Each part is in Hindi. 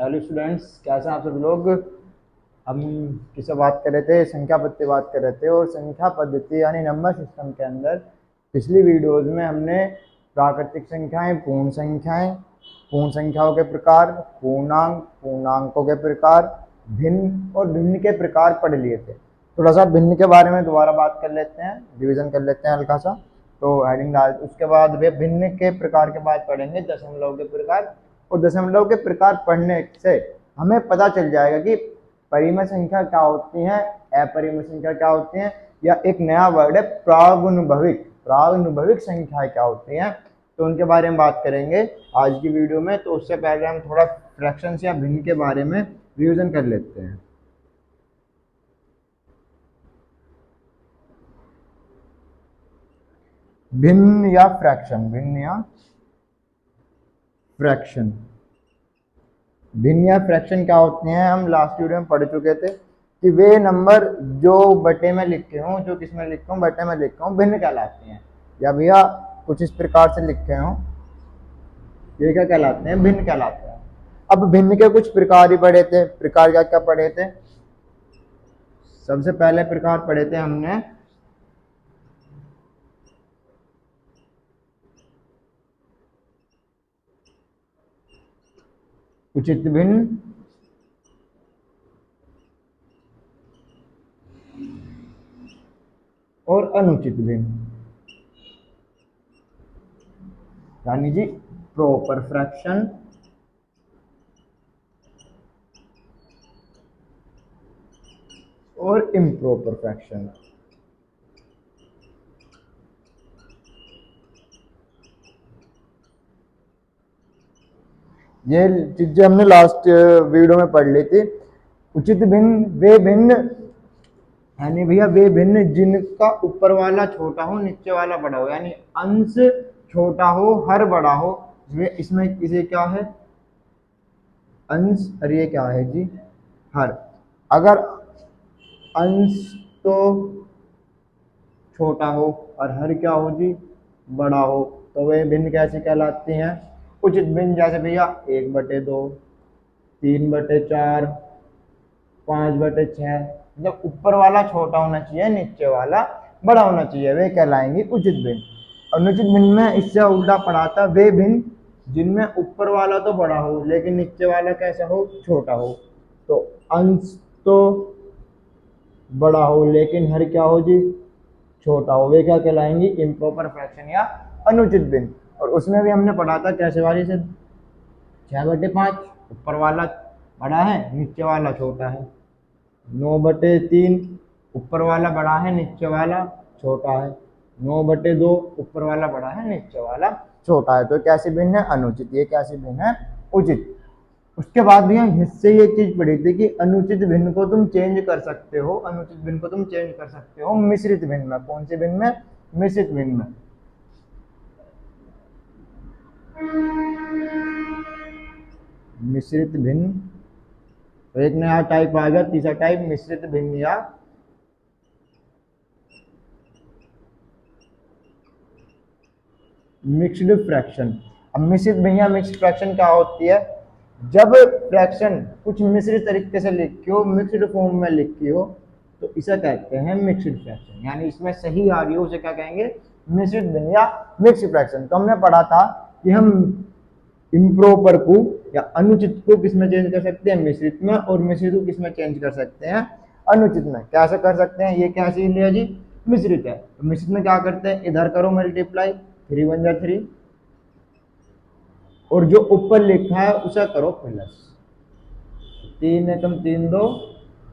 हेलो स्टूडेंट्स, कैसे हैं आप सभी लोग। हम किससे बात कर रहे थे? संख्या पद्धति बात कर रहे थे। और संख्या पद्धति यानी नंबर सिस्टम के अंदर पिछली वीडियोस में हमने प्राकृतिक संख्याएं, पूर्ण संख्याओं के प्रकार, पूर्णांक, पूर्णांकों के प्रकार, भिन्न और भिन्न के प्रकार पढ़ लिए थे। थोड़ा सा भिन्न के बारे में दोबारा बात कर लेते हैं, रिवीजन कर लेते हैं हल्का सा। तो हेडिंग डाल, उसके बाद वे भिन्न के प्रकार के बाद पढ़ेंगे दशमलव के प्रकार। और दशमलव के प्रकार पढ़ने से हमें पता चल जाएगा कि परिमेय संख्या क्या होती है, अपरिमेय संख्या क्या होती है, या एक नया वर्ड है प्रागनुभाविक संख्या क्या होती है। तो उनके बारे में बात करेंगे आज की वीडियो में। तो उससे पहले हम थोड़ा फ्रैक्शंस या भिन्न के बारे में रिवीजन कर लेते हैं। भिन्न या फ्रैक्शन, भिन्न या फ्रैक्शन क्या होते हैं, हम लास्ट वीडियो में पढ़ चुके थे कि वे नंबर जो बटे में लिखे हों, जो किस में लिखे हों, बटे में लिखे हों, भिन्न कहलाते हैं। या भैया कुछ इस प्रकार से लिखे हों, ये क्या कहलाते हैं? भिन्न कहलाते हैं। अब भिन्न के कुछ प्रकार ही पढ़े थे। प्रकार क्या क्या पढ़े थे? सबसे पहले प्रकार पढ़े थे हमने उचित भिन्न, और अनुचित भिन्न, यानी जी प्रॉपर फ्रैक्शन और इम्प्रॉपर फ्रैक्शन। ये चीजें हमने लास्ट वीडियो में पढ़ ली थी। उचित भिन्न वे भिन्न, यानी भैया वे भिन्न जिनका ऊपर वाला छोटा हो, नीचे वाला बड़ा हो, यानी अंश छोटा हो, हर बड़ा हो। इसमें इसे क्या है? अंश। और ये क्या है जी? हर। अगर अंश तो छोटा हो और हर क्या हो जी? बड़ा हो, तो वे भिन्न कैसे कहलाती हैं? उचित भिन्न। जैसे भैया 1/2, 3/4, 5/6, मतलब ऊपर वाला छोटा होना चाहिए, नीचे वाला बड़ा होना चाहिए, वे कहलाएंगे उचित भिन्न। अनुचित भिन्न में इससे उल्टा पड़ा था, वे भिन्न जिनमें ऊपर वाला तो बड़ा हो लेकिन नीचे वाला कैसा हो? छोटा हो। तो अंश तो बड़ा हो लेकिन हर क्या हो जी? छोटा हो, वे क्या कहलाएंगी? इम्प्रॉपर फ्रैक्शन या अनुचित भिन्न। और उसमें भी हमने पढ़ा था कैसे वाली से, 6/5, ऊपर वाला बड़ा है, नीचे वाला छोटा है। 9/3, ऊपर वाला बड़ा है, नीचे वाला छोटा है। 9/2, ऊपर वाला बड़ा है, नीचे वाला छोटा है। तो कैसी भिन्न है? अनुचित। ये कैसी भिन्न है? उचित। उसके बाद भी हम हिस्से ये चीज पढ़ी थी कि अनुचित भिन्न को तुम चेंज कर सकते हो, अनुचित भिन्न को तुम चेंज कर सकते हो मिश्रित भिन्न में। कौन से भिन्न में? मिश्रित भिन्न में। मिश्रित भिन्न। तो एक नया टाइप आ गया, तीसरा टाइप मिश्रित भिन्न या मिक्स्ड फ्रैक्शन। अब मिश्रित भिन्न या मिक्स्ड फ्रैक्शन क्या होती है? जब फ्रैक्शन कुछ मिश्रित तरीके से लिखी हो, मिक्स्ड फॉर्म में लिखी हो, तो इसे कहते हैं मिक्स्ड फ्रैक्शन। यानी इसमें सही आ रही हो उसे क्या कहेंगे? मिश्रित भिन्न या मिक्स्ड फ्रैक्शन। तो हमने पढ़ा था कि हम इम्प्रॉपर को या अनुचित को किस में चेंज कर सकते हैं? मिश्रित में। और मिश्रित को किस में चेंज कर सकते हैं? अनुचित में। कैसे कर सकते हैं? ये कैसे लिया जी? मिश्रित है तो मिश्रित में क्या करते हैं? इधर करो मल्टीप्लाई, 3 × 3, और जो ऊपर लिखा है उसे करो प्लस। 3 एकम 3 2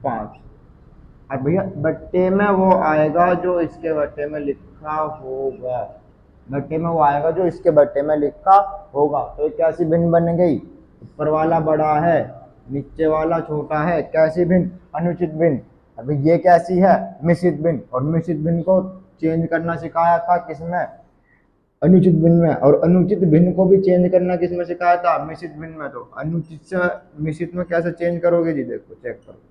5। अब भैया बट्टे में वो आएगा जो इसके बट्टे में लिखा होगा, बट्टे में वो आएगा जो इसके बट्टे में लिखा होगा। तो कैसी भिन्न बन गई? ऊपर वाला बड़ा है, नीचे वाला छोटा है। कैसी भिन्न? अनुचित भिन्न। अभी ये कैसी है? मिश्रित भिन्न। और मिश्रित भिन्न को चेंज करना सिखाया था किसमें? अनुचित भिन्न में। और अनुचित भिन्न को भी चेंज करना किसमें सिखाया था? मिश्रित भिन्न में। तो अनुचित से मिश्रित में कैसे चेंज करोगे जी? देखो चेक करो।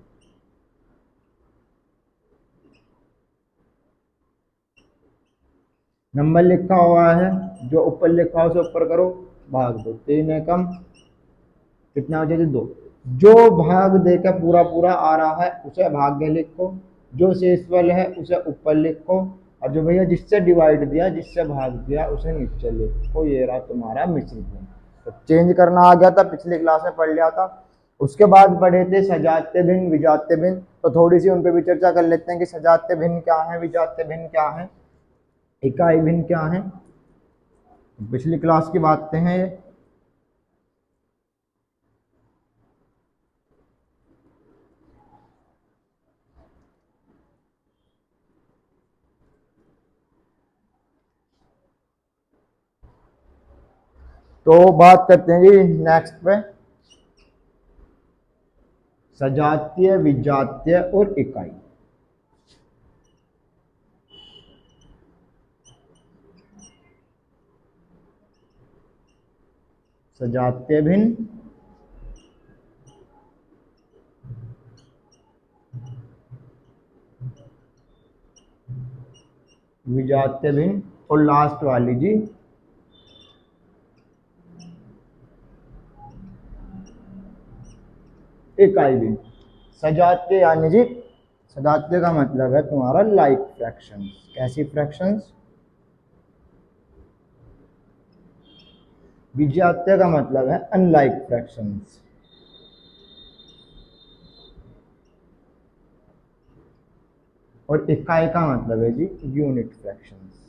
नंबर लिखा हुआ है, जो ऊपर लिखा हो उसे ऊपर करो, भाग दो। 3 एकम कितना हो जाएगी? 2। जो भाग देकर पूरा पूरा आ रहा है उसे भाग्य लिखो, जो शेषफल है उसे ऊपर लिखो, और जो भैया जिससे डिवाइड दिया, जिससे भाग दिया, उसे नीचे लिखो। ये रहा तुम्हारा मिश्रित भिन्न। तो चेंज करना आ गया था, पिछली क्लास में पढ़ लिया था। उसके बाद पढ़े थे सजातीय भिन्न, विजातीय भिन्न। तो थोड़ी सी उन पर भी चर्चा कर लेते हैं कि सजातीय भिन्न क्या है, विजातीय भिन्न क्या है, इकाई भिन्न क्या है। पिछली क्लास की बातें हैं ये। तो बात करते हैं जी नेक्स्ट पे, सजातीय, विजातीय और इकाई। सजातीय भिन्न, विजातीय भिन्न और लास्ट वाली जी इकाई भिन्न। सजातीय यानी जी, सजातीय का मतलब है तुम्हारा लाइक फ्रैक्शंस। कैसी फ्रैक्शंस? विजातीय का मतलब है अनलाइक फ्रैक्शंस। और इकाई का मतलब है जी यूनिट फ्रैक्शंस।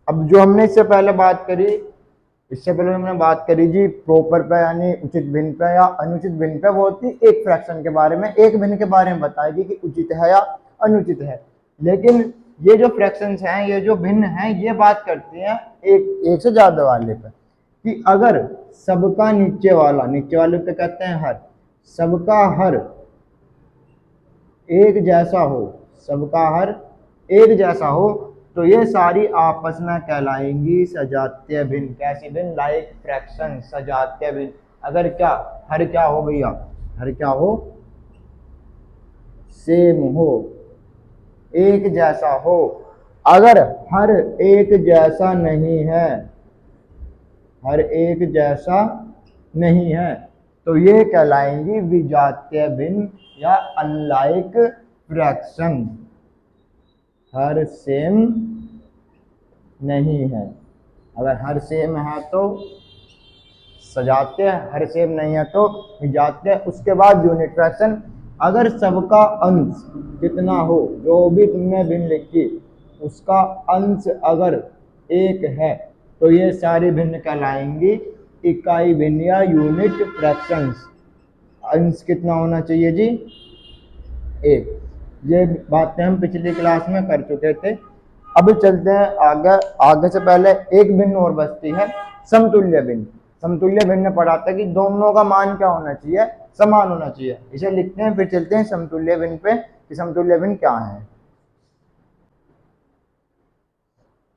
अब जो हमने इससे पहले बात करी, इससे पहले हमने बात करी जी प्रॉपर पे यानी उचित भिन्न पे या अनुचित भिन्न पे, वो होती एक फ्रैक्शन के बारे में, एक भिन्न के बारे में बताएगी कि उचित है या अनुचित है। लेकिन ये जो फ्रैक्शंस हैं, ये जो भिन्न हैं, ये बात करती हैं एक से ज्यादा वाले पे, कि अगर सबका नीचे वाले पे कहते हैं हर, सबका हर एक जैसा हो, सबका हर एक जैसा हो, तो ये सारी आपस में कहलाएंगी सजातीय भिन्न। कैसी भिन्न? लाइक फ्रैक्शन, सजातीय भिन्न। अगर क्या हर क्या हो भैया, हर क्या हो, सेम हो, एक जैसा हो। अगर हर एक जैसा नहीं है, हर एक जैसा नहीं है, तो ये कहलाएंगी विजातीय भिन्न या अनलाइक फ्रैक्शन। हर सेम नहीं है, अगर हर सेम है तो सजातीय, हर सेम नहीं है तो विजातीय। उसके बाद यूनिट फ्रैक्शन, अगर सबका अंश कितना हो, जो भी तुमने भिन्न लिखी उसका अंश अगर एक है, तो ये सारी भिन्न कहलाएंगी इकाई भिन्न या यूनिट फ्रैक्शंस। अंश कितना होना चाहिए जी? एक। ये बातें हम पिछली क्लास में कर चुके थे। अब चलते हैं आगे। आगे से पहले एक भिन्न और बचती है, समतुल्य भिन्न। समतुल्य भिन्न में पढ़ा था कि दोनों का मान क्या होना चाहिए? समान होना चाहिए। इसे लिखते हैं, फिर चलते हैं समतुल्य भिन्न पे कि समतुल्य भिन्न क्या है।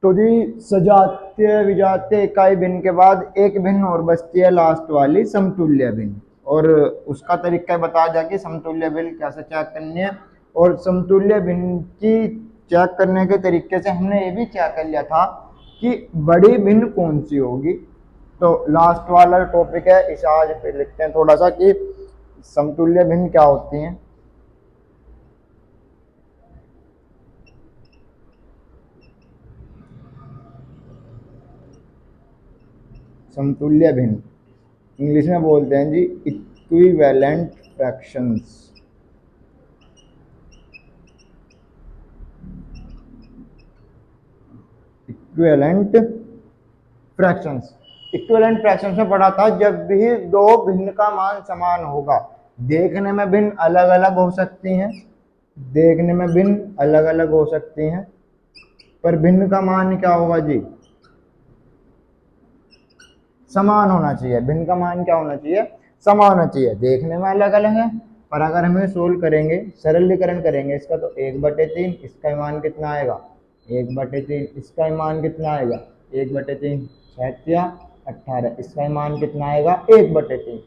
तो जी सजातीय, विजातीय, इकाई भिन्न के बाद एक भिन्न और बचती है, लास्ट वाली समतुल्य भिन्न। और उसका तरीका बता दिया कि समतुल्य भिन्न कैसे चेक करनी है। और समतुल्य भिन्न की चेक करने के तरीके से हमने ये भी चेक कर लिया था कि बड़ी भिन्न कौन सी होगी। तो लास्ट वाला टॉपिक है, इसे आज फिर लिखते हैं थोड़ा सा कि समतुल्य भिन्न क्या होती हैं। समतुल्य भिन्न इंग्लिश में बोलते हैं जी equivalent fractions. Equivalent fractions, equivalent fractions में पढ़ा था जब भी दो भिन्न का मान समान होगा। देखने में भिन्न अलग अलग हो सकती हैं, देखने में भिन्न अलग अलग हो सकती हैं, पर भिन्न का मान क्या होगा जी? समान होना चाहिए। भिन्न का मान क्या होना चाहिए? समान होना चाहिए। देखने में अलग अलग है, पर अगर हमें सोल्व करेंगे, सरलीकरण करेंगे इसका, तो 1/3, इसका मान कितना आएगा? 1/3। इसका मान कितना आएगा? 1/3। 18, इसका मान कितना आएगा? 1/3।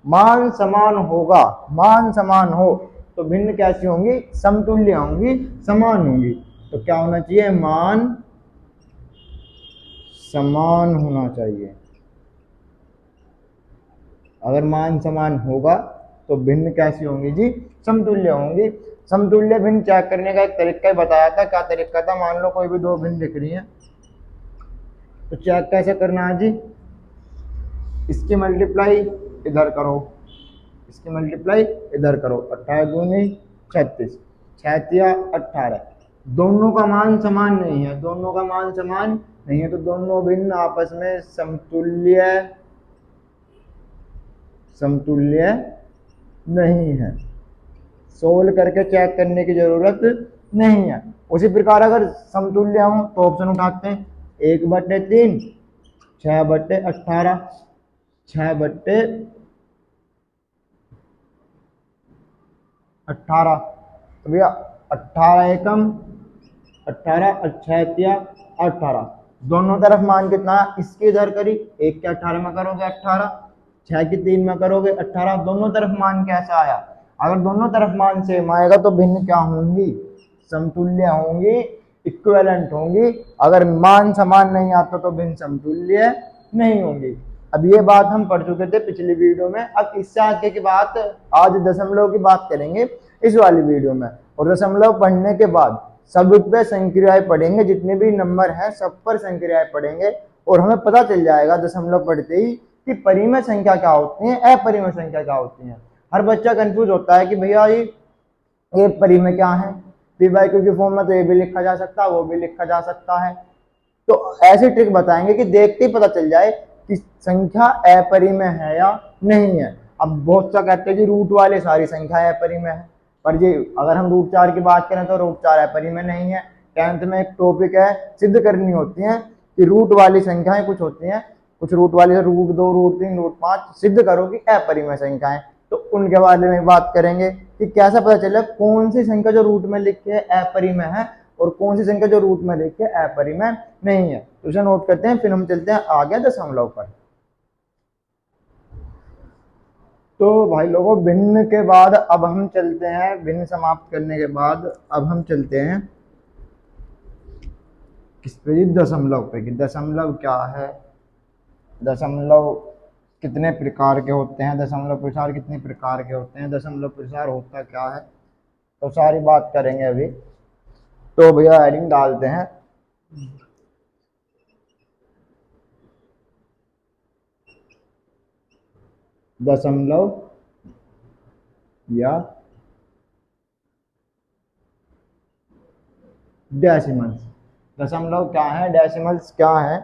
मान समान होगा, मान समान हो तो भिन्न कैसी होंगी? समतुल्य होंगी, समान होंगी। तो क्या होना चाहिए? मान समान होना चाहिए। अगर मान समान होगा तो भिन्न कैसी होंगी जी? समतुल्य होंगी। समतुल्य भिन्न चेक करने का एक तरीका ही बताया था। क्या तरीका था? मान लो कोई भी दो भिन्न दिख रही है तो चेक कैसे करना है जी? इसकी मल्टीप्लाई इधर करो, इसकी मल्टीप्लाई इधर करो। 28 दूनी 36, 6 18। दोनों का मान समान नहीं है, दोनों का मान समान नहीं है तो दोनों भिन्न आपस में समतुल्य समतुल्य नहीं है। सोल्व करके चेक करने की जरूरत नहीं है। उसी प्रकार अगर समतुल्य हो तो ऑप्शन उठाते हैं 1/3, 6/18, 6/18। तो भैया 18 एकम 18 और 6×18, दोनों तरफ मान कितना है? इसके इधर करी, 1 के 18 में करोगे 18, 6 की 3 में करोगे 18, दोनों तरफ मान कैसा आया? अगर दोनों तरफ मान सेम आएगा तो भिन्न क्या होंगी? समतुल्य होंगी, इक्विवेलेंट होंगी। अगर मान समान नहीं आता तो भिन्न समतुल्य नहीं होंगी। अब ये बात हम पढ़ चुके थे पिछली वीडियो में। अब इससे आगे की बात, आज दशमलव की बात करेंगे इस वाली वीडियो में। और दशमलव पढ़ने के बाद सब पे संक्रियाएं पढ़ेंगे, जितने भी नंबर हैं सब पर संक्रियाएं पढ़ेंगे और हमें पता चल जाएगा दशमलव पढ़ते ही कि परिमेय संख्या क्या होती है, अपरिमेय संख्या क्या होती है। हर बच्चा कंफ्यूज होता है कि भैया ये परिमेय क्या है, पी बाई क्यू की फॉर्म में तो ये भी लिखा जा सकता है, वो भी लिखा जा सकता है। तो ऐसी ट्रिक बताएंगे कि देखते ही पता चल जाए कि संख्या अपरिमेय है या नहीं है। अब बहुत सा कहते हैं कि रूट वाले सारी संख्या अपरिमेय है, पर जी अगर हम √4 की बात करें तो √4 अपरिमेय नहीं है। 10th में एक टॉपिक है, सिद्ध करनी होती है कि रूट वाली संख्याएं कुछ होती हैं, कुछ रूट वाली √2, √3, √5 सिद्ध करो कि अपरिमेय संख्याएं। तो उनके बारे में बात करेंगे कि कैसा पता चले कौन सी संख्या जो रूट में लिख के अपरिमेय है और कौन सी संख्या जो रूट में लिख के अपरिमेय नहीं है। तो इसे नोट करते हैं, फिर हम चलते हैं आगे दशमलव पर। तो भाई लोगों, भिन्न के बाद अब हम चलते हैं, भिन्न समाप्त करने के बाद अब हम चलते हैं किस पे जी? दशमलव पे। कि दशमलव क्या है, दशमलव कितने प्रकार के होते हैं, दशमलव प्रसार कितने प्रकार के होते हैं, दशमलव प्रसार होता क्या है, तो सारी बात करेंगे अभी। तो भैया हेडिंग डालते हैं दशमलव या डेसिमल्स। दशमलव क्या है, डेसिमल्स क्या है?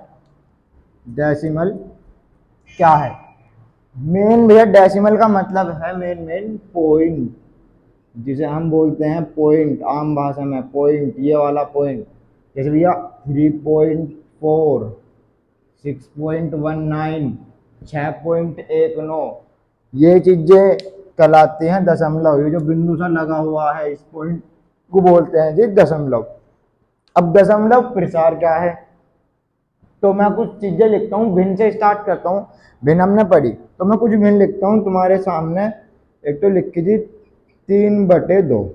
डेसिमल क्या है? मेन भैया डेसिमल का मतलब है मेन पॉइंट, जिसे हम बोलते हैं पॉइंट, आम भाषा में पॉइंट, ये वाला पॉइंट। जैसे भैया 3.4, 6.19, 6.19, ये चीजें कहलाती हैं दशमलव। ये जो बिंदु सा लगा हुआ है इस पॉइंट को बोलते हैं जी दशमलव। अब दशमलव प्रसार क्या है? तो मैं कुछ चीजें लिखता हूँ, भिन्न से स्टार्ट करता हूँ। भिन्न हमने पढ़ी तो मैं कुछ भिन्न लिखता हूँ तुम्हारे सामने। एक तो लिख कीजिए 3/2।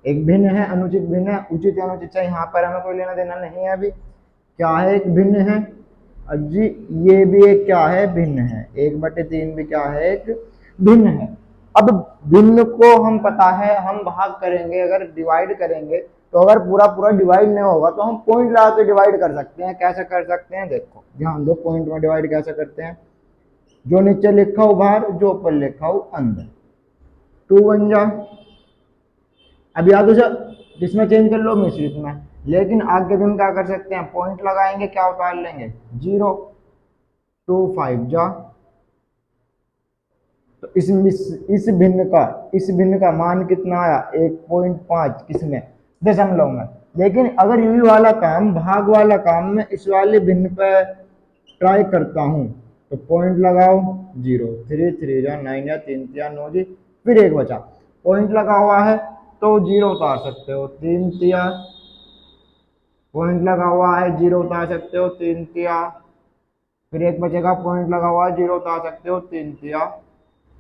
एक भिन्न है, अनुचित भिन्न है, उचित या अनुचित है, यहाँ पर हमें कोई लेना देना नहीं है। अभी क्या है? एक भिन्न है। जी ये भी एक क्या है? भिन्न है। 1/3 भी क्या है? एक भिन्न है। अब भिन्न को हम पता है, हम भाग करेंगे, अगर डिवाइड करेंगे तो अगर पूरा पूरा डिवाइड नहीं होगा तो हम पॉइंट लगा के डिवाइड कर सकते हैं। कैसे कर सकते हैं? देखो ध्यान दो, पॉइंट में डिवाइड कैसे करते हैं? जो नीचे लिखा हो बाहर, जो ऊपर लिखा हो अंदर, 2 बन जा। अब या तो जिसमें चेंज कर लो मिश्रित में, लेकिन आगे भी हम क्या कर सकते हैं? पॉइंट लगाएंगे, क्या उतार लेंगे? 0, 2 5 जा। तो इस भिन्न का मान कितना आया? 1.5 किसमें? दशमलव में। लेकिन अगर यही वाला काम, भाग वाला काम मैं इस वाले भिन्न पे ट्राई करता हूं तो पॉइंट लगाओ 0, 3 3 जा 9 या 3 3 9 जी, फिर एक बचा, पॉइंट लगा हुआ है तो 0 उतार सकते हो, 3 3, पॉइंट लगा हुआ है 0 उतार सकते हो, 3 3, फिर एक बचेगा, पॉइंट लगा हुआ है 0 उतार सकते हो, 3 3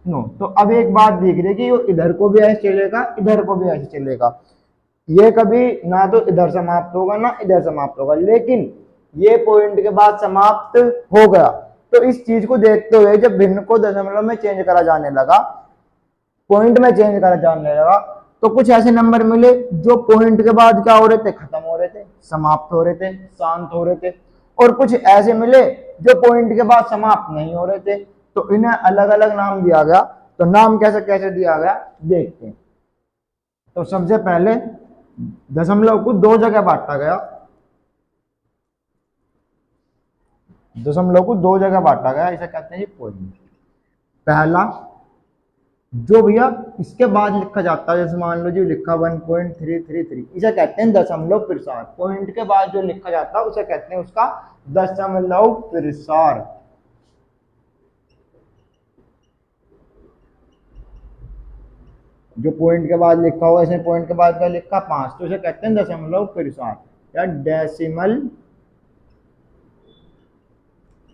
9। तो अब एक बात दिख रही है कि वो इधर को भी ऐसे चलेगा, इधर को भी ऐसे चलेगा। ये कभी ना तो इधर समाप्त होगा ना इधर समाप्त होगा। लेकिन ये पॉइंट के बाद समाप्त हो गया। तो इस चीज को देखते हुए जब भिन्न को दशमलव में चेंज करा जाने लगा, पॉइंट में चेंज करा जाने लगा, तो कुछ ऐसे नंबर मिले जो पॉइंट के बाद क्या हो रहे थे, खत्म हो रहे थे, समाप्त हो रहे थे, शांत हो रहे थे। और कुछ ऐसे मिले जो पॉइंट के बाद समाप्त नहीं हो रहे थे, तो इन्हें अलग अलग नाम दिया गया। तो नाम कैसे कैसे दिया गया देखते हैं। तो सबसे पहले दशमलव को दो जगह बांटा गया, दशमलव को दो जगह बांटा गया, इसे कहते हैं पॉइंट। पहला जो भैया इसके बाद लिखा जाता है, जैसे मान लो जी लिखा 1.333, इसे कहते हैं दशमलव प्रसार। पॉइंट के बाद जो लिखा जाता है उसे कहते हैं उसका दशमलव प्रसार। जो पॉइंट के बाद लिखा हुआ, इसमें पॉइंट के बाद का लिखा 5, तो इसे कहते हैं दशमलव प्रसार या डेसिमल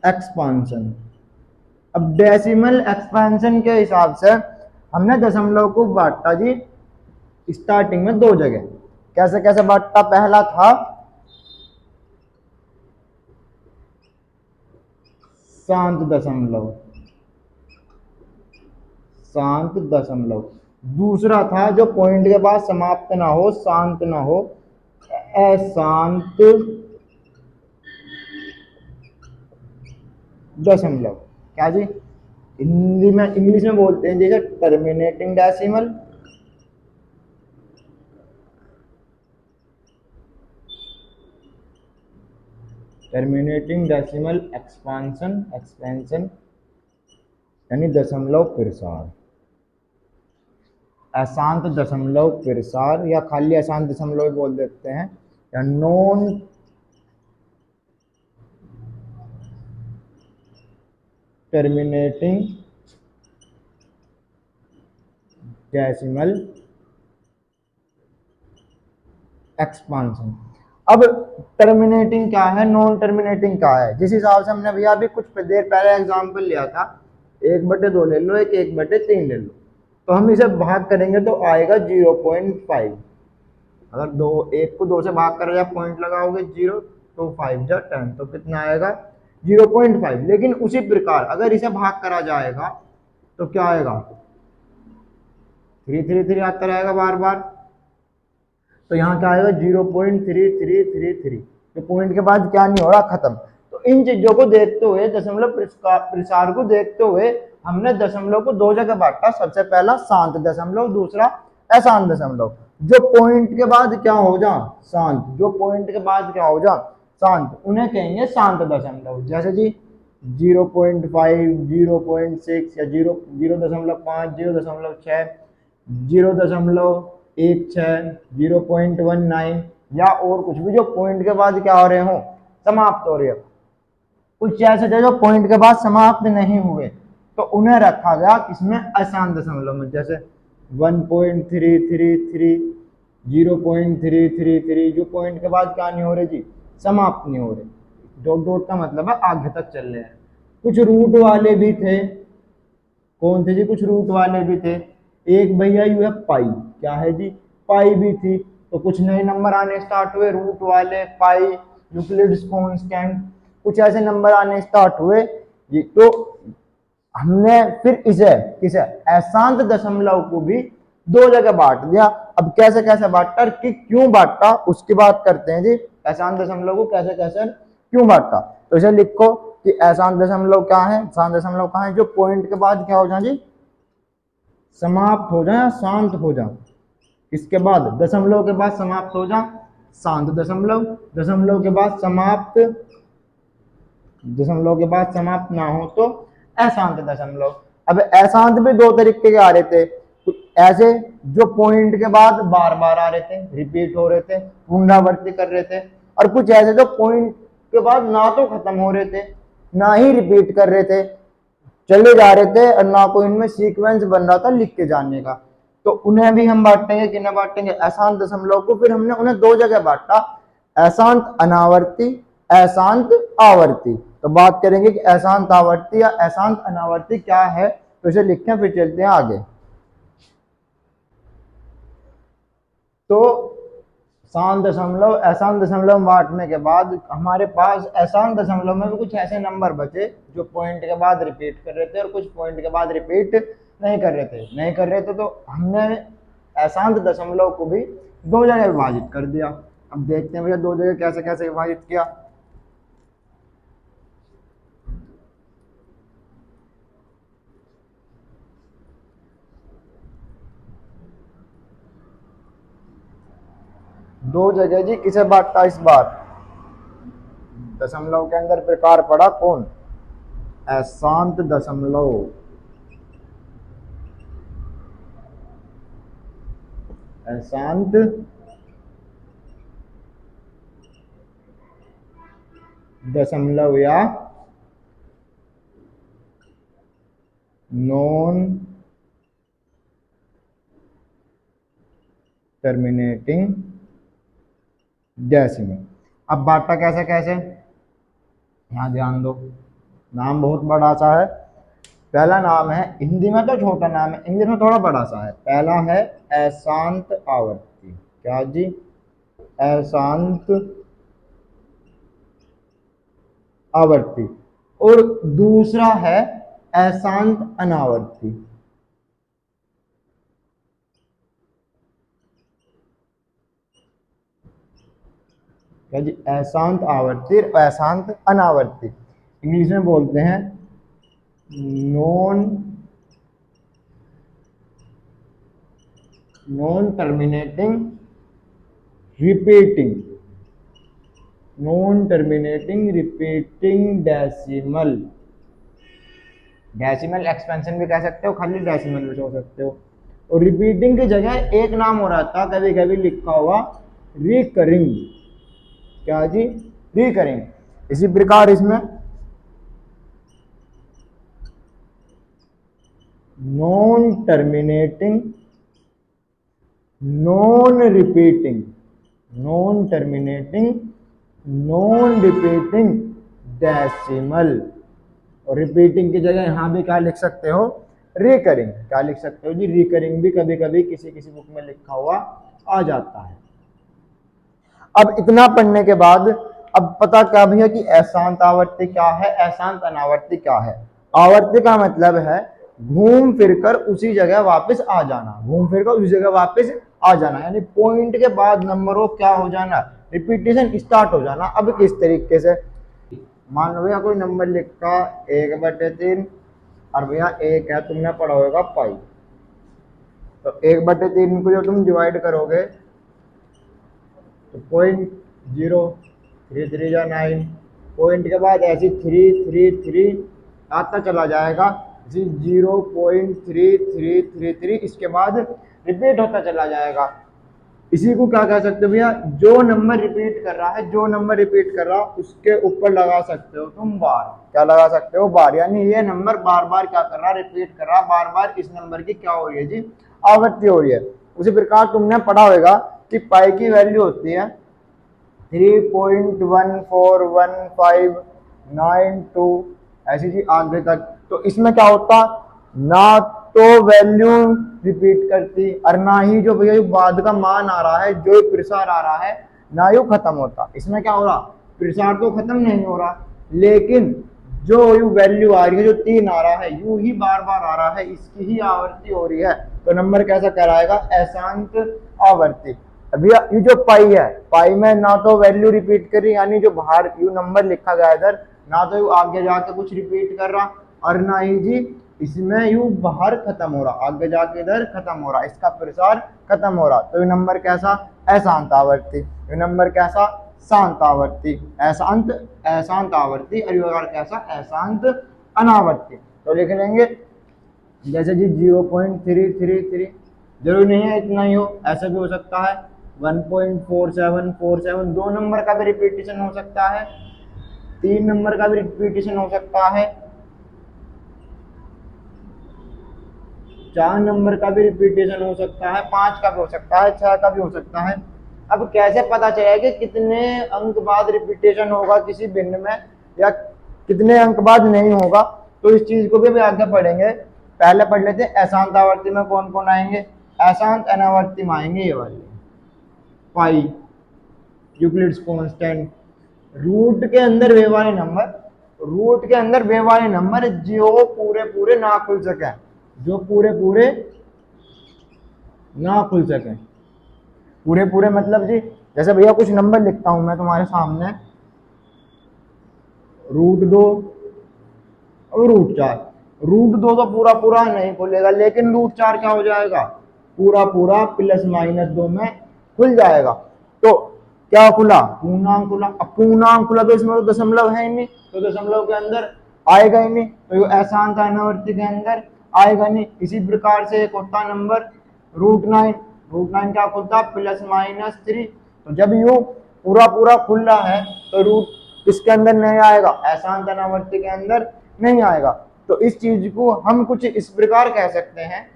एक्सपांशन। अब डेसिमल एक्सपेंशन के हिसाब से हमने दशमलव को बांटा जी स्टार्टिंग में दो जगह। कैसे कैसे बांटा, पहला था शांत दशमलव, शांत दशमलव। दूसरा था जो पॉइंट के बाद समाप्त ना हो, शांत ना हो, अशांत दशमलव। क्या जी, हिंदी में इंग्लिश में बोलते हैं जैसे terminating decimal, terminating decimal expansion, expansion यानी दशमलव प्रसार। अशांत दशमलव प्रसार या खाली अशांत दशमलव बोल देते हैं, या नॉन टर्मिनेटिंग डेसिमल एक्सपांशन। अब टर्मिनेटिंग क्या है, नॉन टर्मिनेटिंग क्या है, जिस हिसाब से हमने भैया अभी कुछ देर पहले एग्जांपल लिया था, 1/2 ले लो, 1/3 ले लो, तो हम इसे भाग करेंगे तो आएगा 0.5। अगर एक को 2 से भाग कर या पॉइंट लगाओगे 0, तो 5 जा 10, तो कितना आएगा 0.5। लेकिन उसी प्रकार अगर इसे भाग करा जाएगा तो क्या आएगा, 333 आता रहेगा बार बार, तो यहाँ क्या आएगा 0.3333। तो पॉइंट के बाद क्या नहीं हो रहा, खत्म। तो इन चीजों को देखते हुए, दशमलव प्रसार को देखते हुए हमने दशमलव को दो जगह बांटा। सबसे पहला शांत दशमलव, दूसरा अशांत दशमलव। जो पॉइंट के बाद क्या हो जा, शांत, जो पॉइंट के बाद क्या हो जा, शांत, उन्हें कहेंगे शांत दशमलव। जैसे जी 0.5, 0.6 या 0.5, 0.6, 0.16, 0.19 या और कुछ भी जो पॉइंट के बाद क्या हो रहे हो, समाप्त हो रहे हो। कुछ ऐसे थे जो पॉइंट के बाद समाप्त नहीं हुए, तो उन्हें रखा गया किसमें, अशांत दशमलव में। जैसे 1.333, 0.333, जो पॉइंट के बाद क्या नहीं हो रहे जी, समाप्त नहीं हो रहे। डॉट डॉट का मतलब है आगे तक चल रहे हैं। कुछ रूट वाले भी थे, कौन थे जी, कुछ रूट वाले भी थे। एक भैया यू है पाई, क्या है जी, पाई भी थी। तो कुछ नए नंबर आने स्टार्ट हुए, रूट वाले, पाई, यूक्लिड्स कांस्टेंट, कुछ ऐसे नंबर आने स्टार्ट हुए। तो हमने फिर किसे अशांत दशमलव को भी दो जगह बांट दिया। अब कैसे कैसे बांटा कि क्यों बांटा उसकी बात करते हैं जी। अशांत दशमलव को कैसे कैसे क्यों बांटा, तो इसे लिखो कि अशांत दशमलव क्या है, शांत दशमलव क्या है, जो पॉइंट के बाद क्या हो जाए जी, समाप्त हो जाए, शांत हो जाए। इसके बाद दशमलव के बाद समाप्त हो जाए शांत दशमलव, दशमलव के बाद समाप्त, दशमलव के बाद समाप्त ना हो तो अशांत दशमलव। अब अशांत भी दो तरीके के आ रहे थे, ऐसे जो पॉइंट के बाद बार बार आ रहे थे, रिपीट हो रहे थे, पुनरावृत्ति कर रहे थे, और कुछ ऐसे जो पॉइंट के बाद ना तो खत्म हो रहे थे ना ही रिपीट कर रहे थे, चले जा रहे थे, और ना कोई इनमें सीक्वेंस बन रहा था लिख के जाने का। तो उन्हें भी हम बांटेंगे, किन्हें बांटेंगे, अशांत दशमलव को। फिर हमने उन्हें दो जगह बांटा, अशांत अनावर्ती, अशांत आवर्ती। तो बात करेंगे कि अशांत आवर्ती या अशांत अनावर्ती क्या है, तो इसे लिखें फिर चलते हैं आगे। तो शांत दशमलव अशांत दशमलव में बांटने के बाद हमारे पास अशांत दशमलव में भी कुछ ऐसे नंबर बचे जो पॉइंट के बाद रिपीट कर रहे थे और कुछ पॉइंट के बाद रिपीट नहीं कर रहे थे तो हमने अशांत दशमलव को भी दो जगह विभाजित कर दिया। अब देखते हैं भैया दो जगह कैसे कैसे विभाजित किया। दो जगह जी किसे बांटा इस बार, दशमलव के अंदर प्रकार पड़ा कौन, अशांत दशमलव। अशांत दशमलव या नॉन टर्मिनेटिंग डेसिमल। अब बांटा कैसे कैसे, यहां ध्यान दो, नाम बहुत बड़ा सा है। पहला नाम है, हिंदी में तो छोटा नाम है, इंग्लिश में थोड़ा बड़ा सा है। पहला है अशांत आवर्ती, क्या जी, अशांत आवर्ती। और दूसरा है अशांत अनावर्ती। क्या जी, अशांत आवर्ती और अशांत अनावर्ती। इंग्लिश में बोलते हैं non terminating repeating, non terminating repeating decimal. Decimal expansion भी कह सकते हो, खाली डेसिमल भी हो सकते हो। और रिपीटिंग की जगह एक नाम हो रहा था, कभी कभी लिखा हुआ रिकरिंग, क्या जी, रिकरिंग। इसी प्रकार इसमें non terminating non repeating, non terminating non repeating decimal. और रिपीटिंग की जगह यहां भी क्या लिख सकते हो, रिकरिंग। क्या लिख सकते हो जी, रिकरिंग भी कभी कभी किसी किसी बुक में लिखा हुआ आ जाता है। अब इतना पढ़ने के बाद अब पता क्या भैया कि अशांत आवर्ती क्या है, अशांत अनावर्ती क्या है। आवर्ती का मतलब है घूम फिरकर उसी जगह वापस आ जाना, घूम फिरकर उसी जगह वापस आ जाना, यानी पॉइंट के बाद नंबरों क्या हो जाना, रिपीटेशन स्टार्ट हो जाना। अब किस तरीके से, मान लो भैया कोई नंबर लिखा 1/3 और भैया एक है, तुमने पढ़ा होगा पाई। तो 1/3 को जो तुम डिवाइड करोगे तो 0.0339, पॉइंट के बाद ऐसी 333 आता चला जाएगा, 0.3333, इसके बाद रिपीट होता चला जाएगा। इसी को क्या कह सकते हो भैया, जो नंबर रिपीट कर रहा है, जो नंबर रिपीट कर रहा है उसके ऊपर लगा सकते हो तुम बार। क्या लगा सकते हो, बार। यानी ये नंबर बार बार क्या कर रहा है, रिपीट कर रहा है बार बार। इस नंबर की क्या हो रही है जी, आवृत्ति हो रही है। उसी प्रकार तुमने पढ़ा होगा कि पाई की वैल्यू होती है 3.141592, ऐसी जी आगे तक। तो इसमें क्या होता, ना तो वैल्यू रिपीट करती और ना ही जो भैया बाद का मान आ रहा है, जो प्रसार आ रहा है, ना ही खत्म होता। इसमें क्या हो रहा, प्रसार तो खत्म नहीं हो रहा, लेकिन जो यू वैल्यू आ रही है, जो 3 आ रहा है, यू ही बार बार आ रहा है, इसकी ही आवृत्ति हो रही है। तो नंबर कैसा कहलाएगा, अशांत आवर्ती। अभी ये जो पाई है, पाई में ना तो वैल्यू रिपीट कर रही, यानी जो बाहर यू नंबर लिखा गया इधर, ना तो यू आगे जाके कुछ रिपीट कर रहा और ना ही जी इसमें यू बाहर खत्म हो रहा, आगे जाके इधर खत्म हो रहा, इसका प्रसार खत्म हो रहा। तो ये नंबर कैसा, अशांत आवर्ती। ये नंबर कैसा, शांत आवर्ती, अशांत अशांत आवर्ती। और कैसा, अशांत अनावर्ती। तो लिख लेंगे जैसे जी 0.333, जरूरी नहीं है इतना ही हो, ऐसा भी हो सकता है 1.4747, 2 नंबर का भी रिपीटेशन हो सकता है, 3 नंबर का भी रिपीटेशन हो सकता है, 4 नंबर का भी रिपीटेशन हो सकता है, 5 का भी हो सकता है, 6 का भी हो सकता है। अब कैसे पता चलेगा कि कितने अंक बाद रिपीटेशन होगा किसी भिन्न में या कितने अंक बाद नहीं होगा, तो इस चीज को भी आगे पढ़ेंगे। पहले पढ़ लेते हैं अशांत आवर्ती में कौन कौन आएंगे, अशांत अनावर्ती में आएंगे ये वाले पाई, यूक्लिड्स कांस्टेंट। रूट के अंदर वे वाले नंबर, रूट के अंदर वे वाले नंबर जो पूरे पूरे ना खुल सके, जो पूरे पूरे ना खुल सके। पूरे पूरे मतलब जी, जैसे भैया कुछ नंबर लिखता हूं मैं तुम्हारे सामने, √2 और √4। √2 तो पूरा पूरा नहीं खुलेगा, लेकिन √4 क्या हो जाएगा, पूरा पूरा +-2 में खुल जाएगा। तो क्या खुला, पूर्णांक खुला। अब पूर्णांक खुला तो इसमें तो दशमलव है ही नहीं, तो दशमलव के अंदर आएगा ही नहीं, तो ये अशांत अनावर्ती के अंदर आएगा नहीं। इसी प्रकार से एक होता नंबर √9, √9 क्या खुलता, +-3। तो जब यू पूरा पूरा खुल रहा है तो रूट किसके अंदर नहीं आएगा, अशांत अनावर्ती के अंदर नहीं आएगा। तो इस चीज को हम कुछ इस प्रकार कह सकते हैं,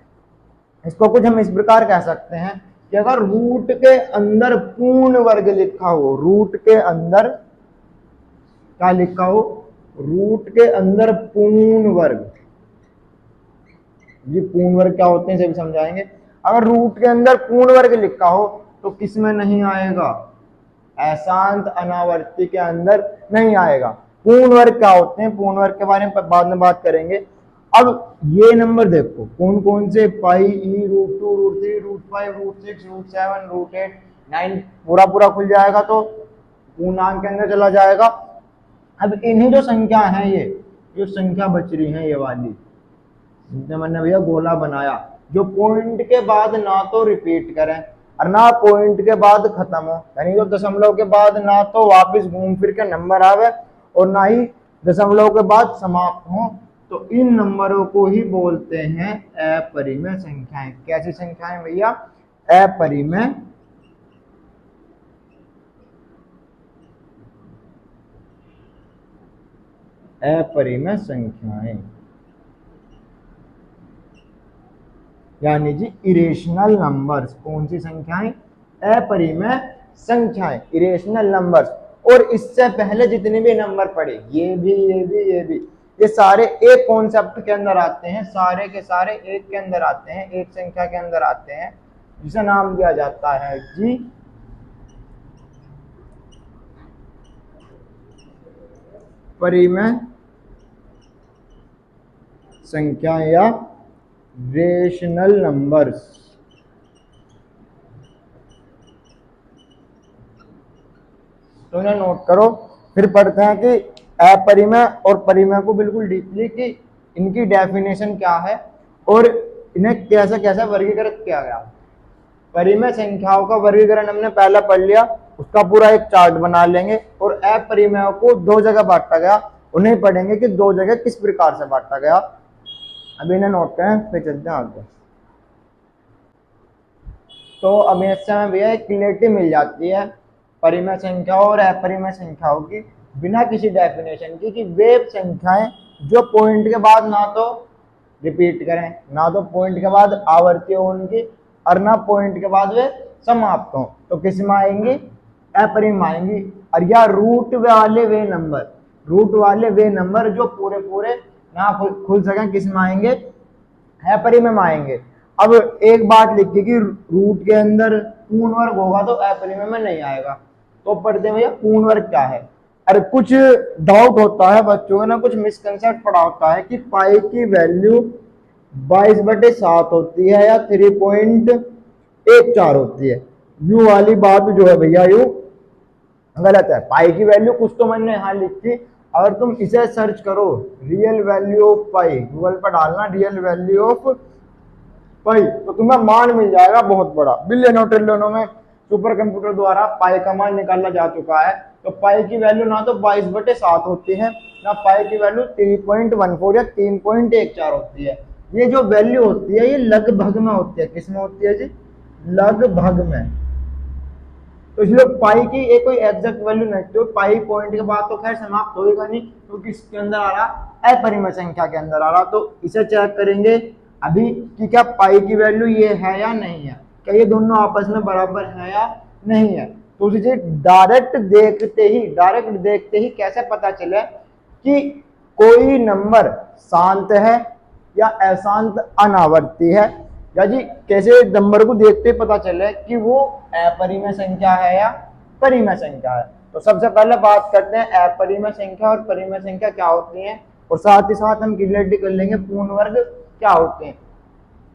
इसको कुछ हम इस प्रकार कह सकते हैं कि अगर रूट के अंदर पूर्ण वर्ग लिखा हो, रूट के अंदर क्या लिखा हो, रूट के अंदर पूर्ण वर्ग, ये पूर्ण वर्ग क्या होते हैं सभी समझाएंगे। अगर रूट के अंदर पूर्ण वर्ग लिखा हो तो किस में नहीं आएगा, अशांत अनावर्ती के अंदर नहीं आएगा। पूर्ण वर्ग क्या होते हैं, पूर्ण वर्ग के बारे में बाद में बात करेंगे। अब ये नंबर देखो कौन कौन से, पाई, ई, √2, √3, √5, √6, √7, √8, 9 पूरा पूरा खुल जाएगा तो पूर्णांक के अंदर चला जाएगा। अब इन्हीं जो संख्या है, ये जो संख्या बच रही है ये वाली, मैंने भैया गोला बनाया, जो पॉइंट के बाद ना तो रिपीट करें और ना पॉइंट के बाद खत्म हो, यानी जो दशमलव के बाद ना तो वापस घूम फिर के नंबर आवे और ना ही दशमलव के बाद समाप्त हो, तो इन नंबरों को ही बोलते हैं अपरिमेय संख्याएं। कैसी संख्याएं भैया, अपरिमेय अपरिमेय संख्याएं, यानी जी इरेशनल नंबर्स। कौन सी संख्याएं, अपरिमेय संख्याएं, इरेशनल नंबर्स। और इससे पहले जितने भी नंबर पढ़े, ये भी ये भी ये भी, ये सारे एक कॉन्सेप्ट के अंदर आते हैं, सारे के सारे एक के अंदर आते हैं, एक संख्या के अंदर आते हैं, जिसे नाम दिया जाता है जी परिमेय संख्या या रेशनल नंबर्स। तो इन्हें नोट करो, फिर पढ़ते हैं कि अपरिमेय और परिमेय को बिल्कुल डीपली, कि इनकी डेफिनेशन क्या है और इन्हें कैसे कैसे वर्गीकृत किया गया। परिमेय संख्याओं का वर्गीकरण हमने पहले पढ़ लिया, उसका पूरा एक चार्ट बना लेंगे। और अपरिमेयों को दो जगह बांटा गया, उन्हें पढ़ेंगे कि दो जगह किस प्रकार से बांटा गया। अब इन्हें नोट करें, फिर चलते हैं आगे। तो अब इससे हमें भैया एक क्लियरिटी मिल जाती है परिमेय संख्याओं और अपरिमेय संख्याओं की, बिना किसी डेफिनेशन की, कि वे संख्याएं जो पॉइंट के बाद ना तो रिपीट करें, ना तो पॉइंट के बाद आवर्ती हो उनकी, और ना पॉइंट के बाद वे समाप्त हो, तो किस में आएंगी, अपरिमेय आएंगी। और या रूट वाले वे नंबर, रूट वाले वे नंबर जो पूरे पूरे ना खुल सकें, किस में आएंगे, अपरिमेय में आएंगे। अब एक बात लिखी कि रूट के अंदर पूर्ण वर्ग होगा तो अपरिमेय में नहीं आएगा। तो पढ़ते भैया पूर्ण वर्ग क्या है। अरे कुछ डाउट होता है बच्चों का ना, कुछ मिसकंसेप्ट पड़ा होता है कि पाई की वैल्यू 22/7 होती है या 3.14 होती है। यू वाली बात जो है भैया यू गलत है। पाई की वैल्यू कुछ तो मैंने यहाँ लिखी, अगर तुम इसे सर्च करो real value of pi, Google पर डालना रियल वैल्यू ऑफ पाई, तो तुम्हें मान मिल जाएगा बहुत बड़ा। बिलियनों ट्रिलियनों में सुपर कंप्यूटर द्वारा पाई का मान निकाला जा चुका है। तो पाई की वैल्यू ना तो 22/7 होती है, ना पाई की वैल्यू 3.14 या 3.14 होती है। ये जो वैल्यू होती है ये लगभग में होती है। किस में होती है जी, लगभग में। तो इसलिए पाई की एक कोई एग्जैक्ट वैल्यू नहीं, तो पाई पॉइंट के बाद तो खैर समाप्त होएगा नहीं, क्योंकि इसके अंदर आ रहा अपरिमेय संख्या के अंदर आ रहा। तो इसे चेक करेंगे अभी कि क्या पाई की वैल्यू ये है या नहीं है, क्या ये दोनों आपस में बराबर है या नहीं है। तो इसे डायरेक्ट देखते ही कैसे पता चले कि कोई नंबर शांत है या अशांत अनावर्ती है, या जी कैसे नंबर को देखते पता चले कि वो अपरिमेय संख्या है या परिमेय संख्या है। तो सबसे पहले बात करते हैं अपरिमेय संख्या और परिमेय संख्या क्या होती है, और साथ ही साथ हम क्लियरिटी कर लेंगे पूर्ण वर्ग क्या होते हैं।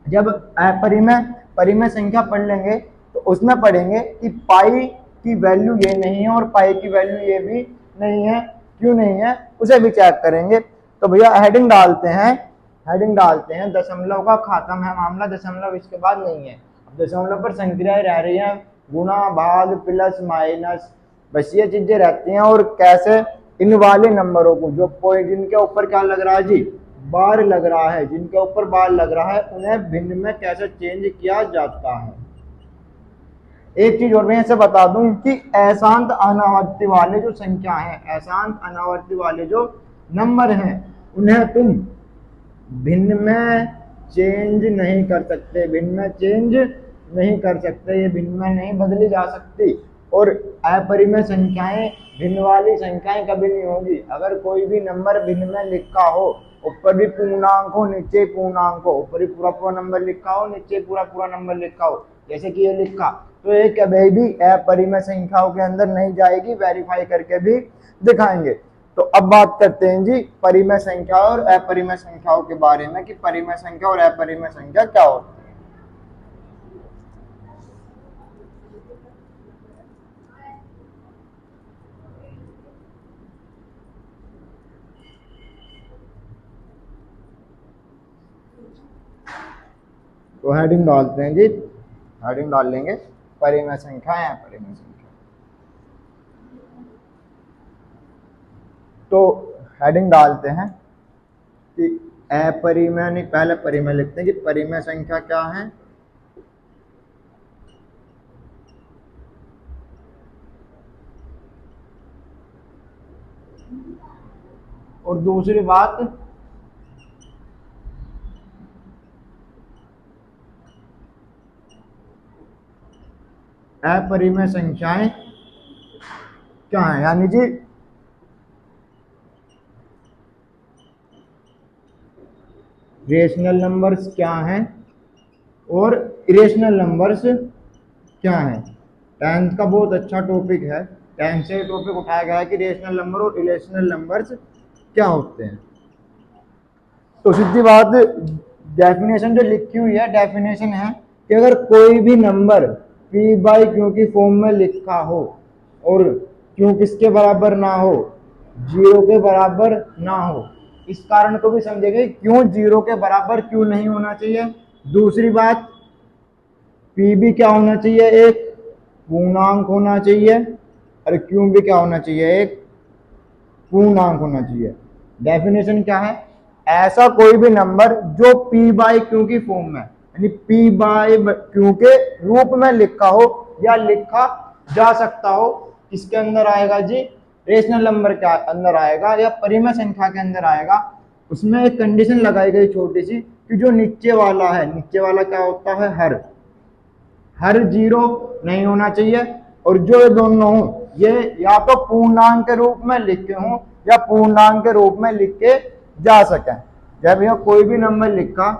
जब अपरिमेय परिमेय संख्या पढ़ लेंगे तो उसमें पढ़ेंगे कि पाई की वैल्यू ये नहीं है और पाई की वैल्यू ये भी नहीं है, क्यों नहीं है उसे भी चेक करेंगे। तो भैया हेडिंग डालते हैं दशमलव का खत्म है मामला, दशमलव इसके बाद नहीं है। अब दशमलव पर संक्रियाएं रह रही हैं, गुणा भाग प्लस माइनस, बस ये चीजें रहती हैं। और कैसे इन वाले नंबरों को जो पॉइंट जिनके ऊपर क्या लग रहा है जी, बार लग रहा है, जिनके ऊपर बार लग रहा है उन्हें भिन्न में कैसे चेंज किया जाता है। एक चीज और मैं ऐसे बता दूं कि अशांत अनावर्ती वाले जो संख्या है, अशांत अनावर्ती वाले जो नंबर हैं, उन्हें तुम भिन्न में चेंज नहीं कर सकते, भिन्न में चेंज नहीं कर सकते, ये भिन्न में नहीं बदली जा सकती। और अपरिमेय संख्याएं भिन्न वाली संख्याएं कभी नहीं होगी। अगर कोई भी नंबर भिन्न में लिखा हो, ऊपर भी पूर्णांक हो नीचे पूर्णांक हो, ऊपर भी पूरा पूरा नंबर लिखा हो नीचे पूरा पूरा नंबर लिखा हो, जैसे कि ये लिखा, तो ये कभी भी अपरिमेय संख्याओं के अंदर नहीं जाएगी, वेरीफाई करके भी दिखाएंगे। तो अब बात करते हैं जी परिमेय संख्या और अपरिमेय संख्याओं के बारे में कि परिमेय संख्या और अपरिमेय संख्या क्या होती है। तो हेडिंग डालते हैं जी, हेडिंग डाल लेंगे परिमेय संख्या या अपरिमेय संख्या। तो हेडिंग डालते हैं कि अपरिमेय, नहीं पहले परिमेय लिखते हैं कि परिमेय संख्या क्या है, और दूसरी बात अपरिमेय संख्याएं क्या है, यानी जी रेशनल नंबर्स क्या हैं और इरेशनल नंबर्स क्या हैं। 10th का बहुत अच्छा टॉपिक है, 10th से टॉपिक उठाया गया है कि रेशनल नंबर और इरेशनल नंबर्स क्या होते हैं। तो सीधी बात, डेफिनेशन जो लिखी हुई है, डेफिनेशन है कि अगर कोई भी नंबर p बाई क्यू की फॉर्म में लिखा हो और क्यू किसके बराबर ना हो, 0 के बराबर ना हो, इस कारण को भी समझेंगे क्यों 0 के बराबर क्यों नहीं होना चाहिए। दूसरी बात, p भी क्या होना चाहिए, एक पूर्णांक होना चाहिए, और क्यू भी क्या होना चाहिए, एक पूर्णांक होना चाहिए। डेफिनेशन क्या है, ऐसा कोई भी नंबर जो p बाई क्यू की फॉर्म में, यानी p बाई क्यू के रूप में लिखा हो या लिखा जा सकता हो, किसके अंदर आएगा जी, रेशनल नंबर के अंदर आएगा या परिमेय संख्या के अंदर आएगा। उसमें एक कंडीशन लगाई गई छोटी सी कि जो नीचे वाला है, नीचे वाला क्या होता है, हर 0 नहीं होना चाहिए, और जो दोनों हो ये या तो पूर्णांक के रूप में लिखे हों या पूर्णांक के रूप में लिख के जा सकें। जब यह कोई भी नंबर लिखा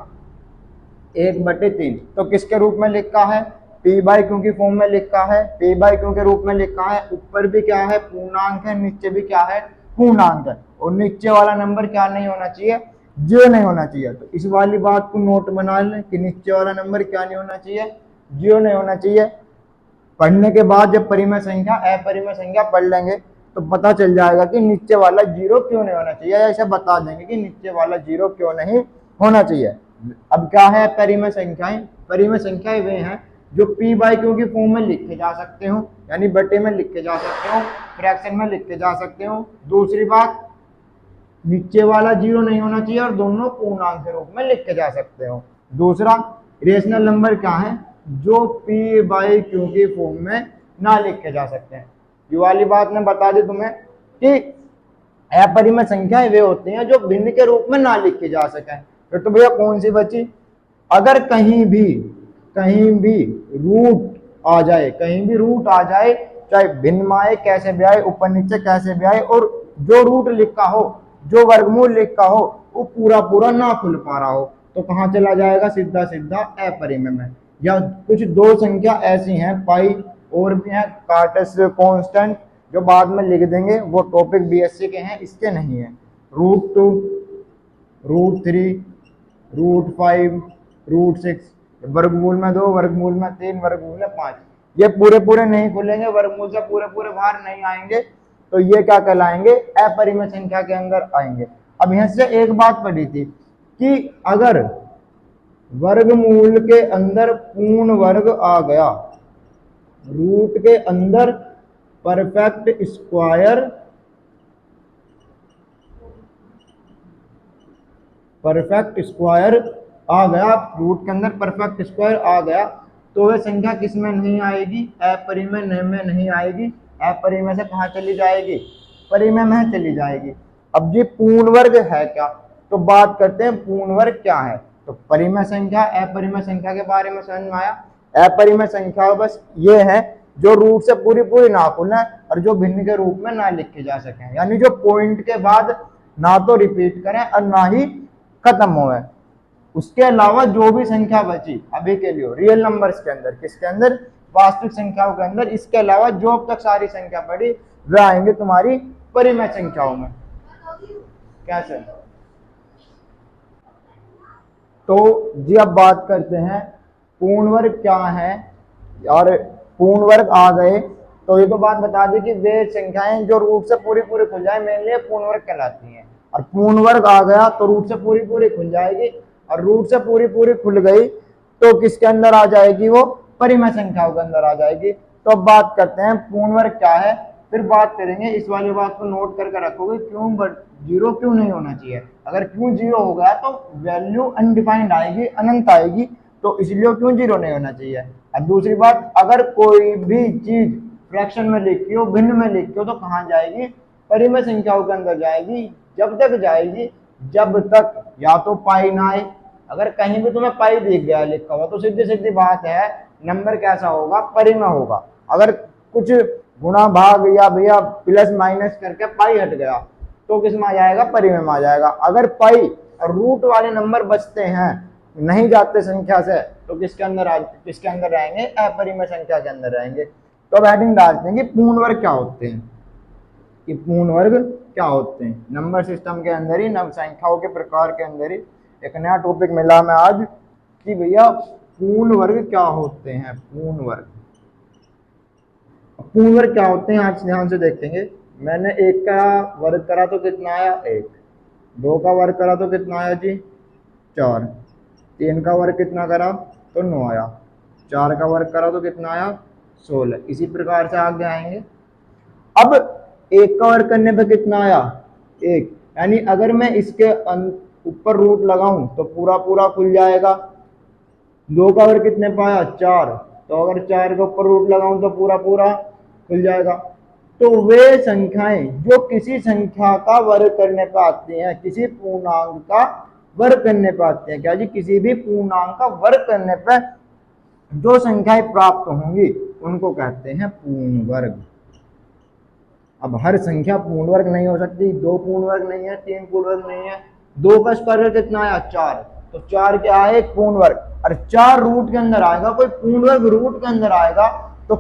1/3 तो किसके रूप में लिखा है, p बाई क्यू की फॉर्म में लिखा है, p बाई क्यू के रूप में लिखा है, ऊपर भी क्या है पूर्णांक है, नीचे भी क्या है पूर्णांक है, और नीचे वाला नंबर क्या नहीं होना चाहिए, 0 नहीं होना चाहिए। तो इस वाली बात को नोट बना लें कि नीचे वाला नंबर क्या नहीं होना चाहिए, 0 नहीं होना चाहिए। पढ़ने के बाद जब परिमेय संख्या अपरिमेय संख्या पढ़ लेंगे तो पता चल जाएगा कि नीचे वाला 0 क्यों नहीं होना चाहिए, ऐसे बता देंगे कि नीचे वाला 0 क्यों नहीं होना चाहिए। अब क्या है परिमेय संख्याएं, परिमेय संख्याएं वे हैं जो p बाई क्यू की फॉर्म में लिखे जा सकते हो, यानी बटे में लिखे जा सकते हो, फ्रैक्शन में लिखे जा सकते हो। दूसरी बात, नीचे वाला 0 नहीं होना चाहिए और दोनों पूर्णांक के रूप में लिखे जा सकते हो। दूसरा, रेशनल नंबर क्या है, जो p बाई क्यू की फॉर्म में ना लिखे जा सकते हैं। ये वाली बात मैं बता दी तुम्हें कि अपरिमेय संख्याएं वे होती हैं जो भिन्न के रूप में ना लिखी जा सके। फिर तो भैया कौन सी बची, अगर कहीं भी रूट आ जाए, कहीं भी रूट आ जाए, चाहे भिन्न में आए कैसे भी आए, ऊपर नीचे कैसे भी आए, और जो रूट लिखा हो, जो वर्गमूल लिखा हो वो पूरा पूरा ना खुल पा रहा हो, तो कहाँ चला जाएगा, सीधा सीधा अपरिमेय में। या कुछ दो संख्या ऐसी हैं पाई और भी हैं कार्टेशियन कांस्टेंट जो बाद में लिख देंगे, वो टॉपिक बीएससी के हैं, इसके नहीं है। √2, √3, √5, √6, वर्गमूल में 2, वर्गमूल में 3, वर्गमूल में 5, ये पूरे पूरे नहीं खुलेंगे, वर्गमूल से पूरे पूरे बाहर नहीं आएंगे, तो ये क्या कहलाएंगे, अपरिमेय संख्या के अंदर आएंगे। अब यहां से एक बात पढ़ी थी कि अगर वर्गमूल के अंदर पूर्ण वर्ग आ गया, रूट के अंदर परफेक्ट स्क्वायर, परफेक्ट स्क्वायर आ गया, रूट के अंदर परफेक्ट स्क्वायर आ गया, तो वह संख्या किस में नहीं आएगी, अपरिमेय में नहीं आएगी। अपरिमेय से कहाँ चली जाएगी, परिमेय में चली जाएगी। अब ये पूर्ण वर्ग है क्या, तो बात करते हैं पूर्ण वर्ग क्या है। तो परिमेय संख्या, अपरिमेय संख्या के बारे में समझ में आया। अपरिमेय संख्या बस ये है जो रूट से पूरी पूरी ना खुले और जो भिन्न के रूप में ना लिखे जा सके, यानी जो पॉइंट के बाद ना तो रिपीट करें और ना ही खत्म होए। उसके अलावा जो भी संख्या बची अभी के लिए रियल नंबर्स के अंदर, किसके अंदर, वास्तविक संख्याओं के अंदर, इसके अलावा जो अब तक सारी संख्या पड़ी वे आएंगे तुम्हारी परिमेय संख्याओं में। कैसे, तो जी अब बात करते हैं पूर्ण वर्ग क्या है। और पूर्ण वर्ग आ गए तो ये तो बात बता दी कि वे संख्याएं जो रूट से पूरी पूरी खुल जाए मेनली पूर्ण वर्ग कहलाती हैं। और पूर्ण वर्ग आ गया तो रूट से पूरी पूरी खुल जाएगी, और रूट से पूरी पूरी खुल गई तो किसके अंदर आ जाएगी, वो परिमेय संख्याओं के अंदर आ जाएगी। तो अब बात करते हैं पूर्ण वर्ग क्या है, फिर बात करेंगे। इस वाली बात को नोट करके रखोगे, क्यों जीरो क्यों नहीं होना चाहिए। अगर क्यों जीरो हो गया तो वैल्यू अनडिफाइंड आएगी, अनंत आएगी, तो इसलिए क्यों जीरो नहीं होना चाहिए। और दूसरी बात, अगर कोई भी चीज फ्रैक्शन में लिखी हो, भिन्न में लिखी हो, तो कहाँ जाएगी, परिमेय संख्याओं के अंदर जाएगी। जब तक जाएगी जब तक या तो पाई ना आए, अगर कहीं भी तुम्हें पाई दिख गया लिखा हुआ तो सीधी सीधी बात है नंबर कैसा होगा, परिमेय होगा। अगर कुछ गुणा भाग या भैया प्लस माइनस करके पाई हट गया तो किस में आ जाएगा, परिमेय में आ जाएगा। अगर पाई और रूट वाले नंबर बचते हैं, नहीं जाते संख्या से, तो किसके अंदर रहेंगे, अपरिमेय संख्या के अंदर रहेंगे। तो अब हेडिंग डालते हैं कि पूर्ण वर्ग क्या होते हैं, कि पूर्ण वर्ग क्या होते हैं। नंबर सिस्टम के अंदर ही, नव संख्याओं के प्रकार के अंदर ही एक नया टॉपिक मिला मैं आज कि भैया पूर्ण वर्ग क्या होते हैं। पूर्ण वर्ग, पूर्ण वर्ग क्या होते हैं आज ध्यान से देखेंगे। मैंने 1 का वर्ग करा तो कितना आया 1, 2 का वर्ग करा तो कितना आया जी 4, 3 का वर्ग कितना करा तो 9 आया, 4 का वर्ग करा तो कितना आया 16। इसी प्रकार से आगे आएंगे। अब 1 का वर्ग करने पे कितना आया 1, यानी अगर मैं इसके ऊपर रूट लगाऊं तो पूरा पूरा खुल जाएगा। 2 का वर्ग कितने पाया 4, तो अगर 4 के ऊपर रूट लगाऊं तो पूरा पूरा खुल जाएगा। तो वे संख्याएं जो किसी संख्या का वर्ग करने पर आती हैं, किसी पूर्णांक का वर्ग करने पर आती हैं, क्या जी, किसी भी पूर्णांक का वर्ग करने पर जो संख्याएं प्राप्त होंगी उनको कहते हैं पूर्ण वर्ग। अब हर संख्या पूर्ण वर्ग नहीं हो सकती, 2 पूर्ण वर्ग नहीं है, 3 पूर्ण वर्ग नहीं है। 2 का स्क्वायर कितना आया 4, तो 4 क्या है एक पूर्ण वर्ग। और 4 रूट के अंदर आएगा, कोई पूर्ण वर्ग रूट के अंदर आएगा तो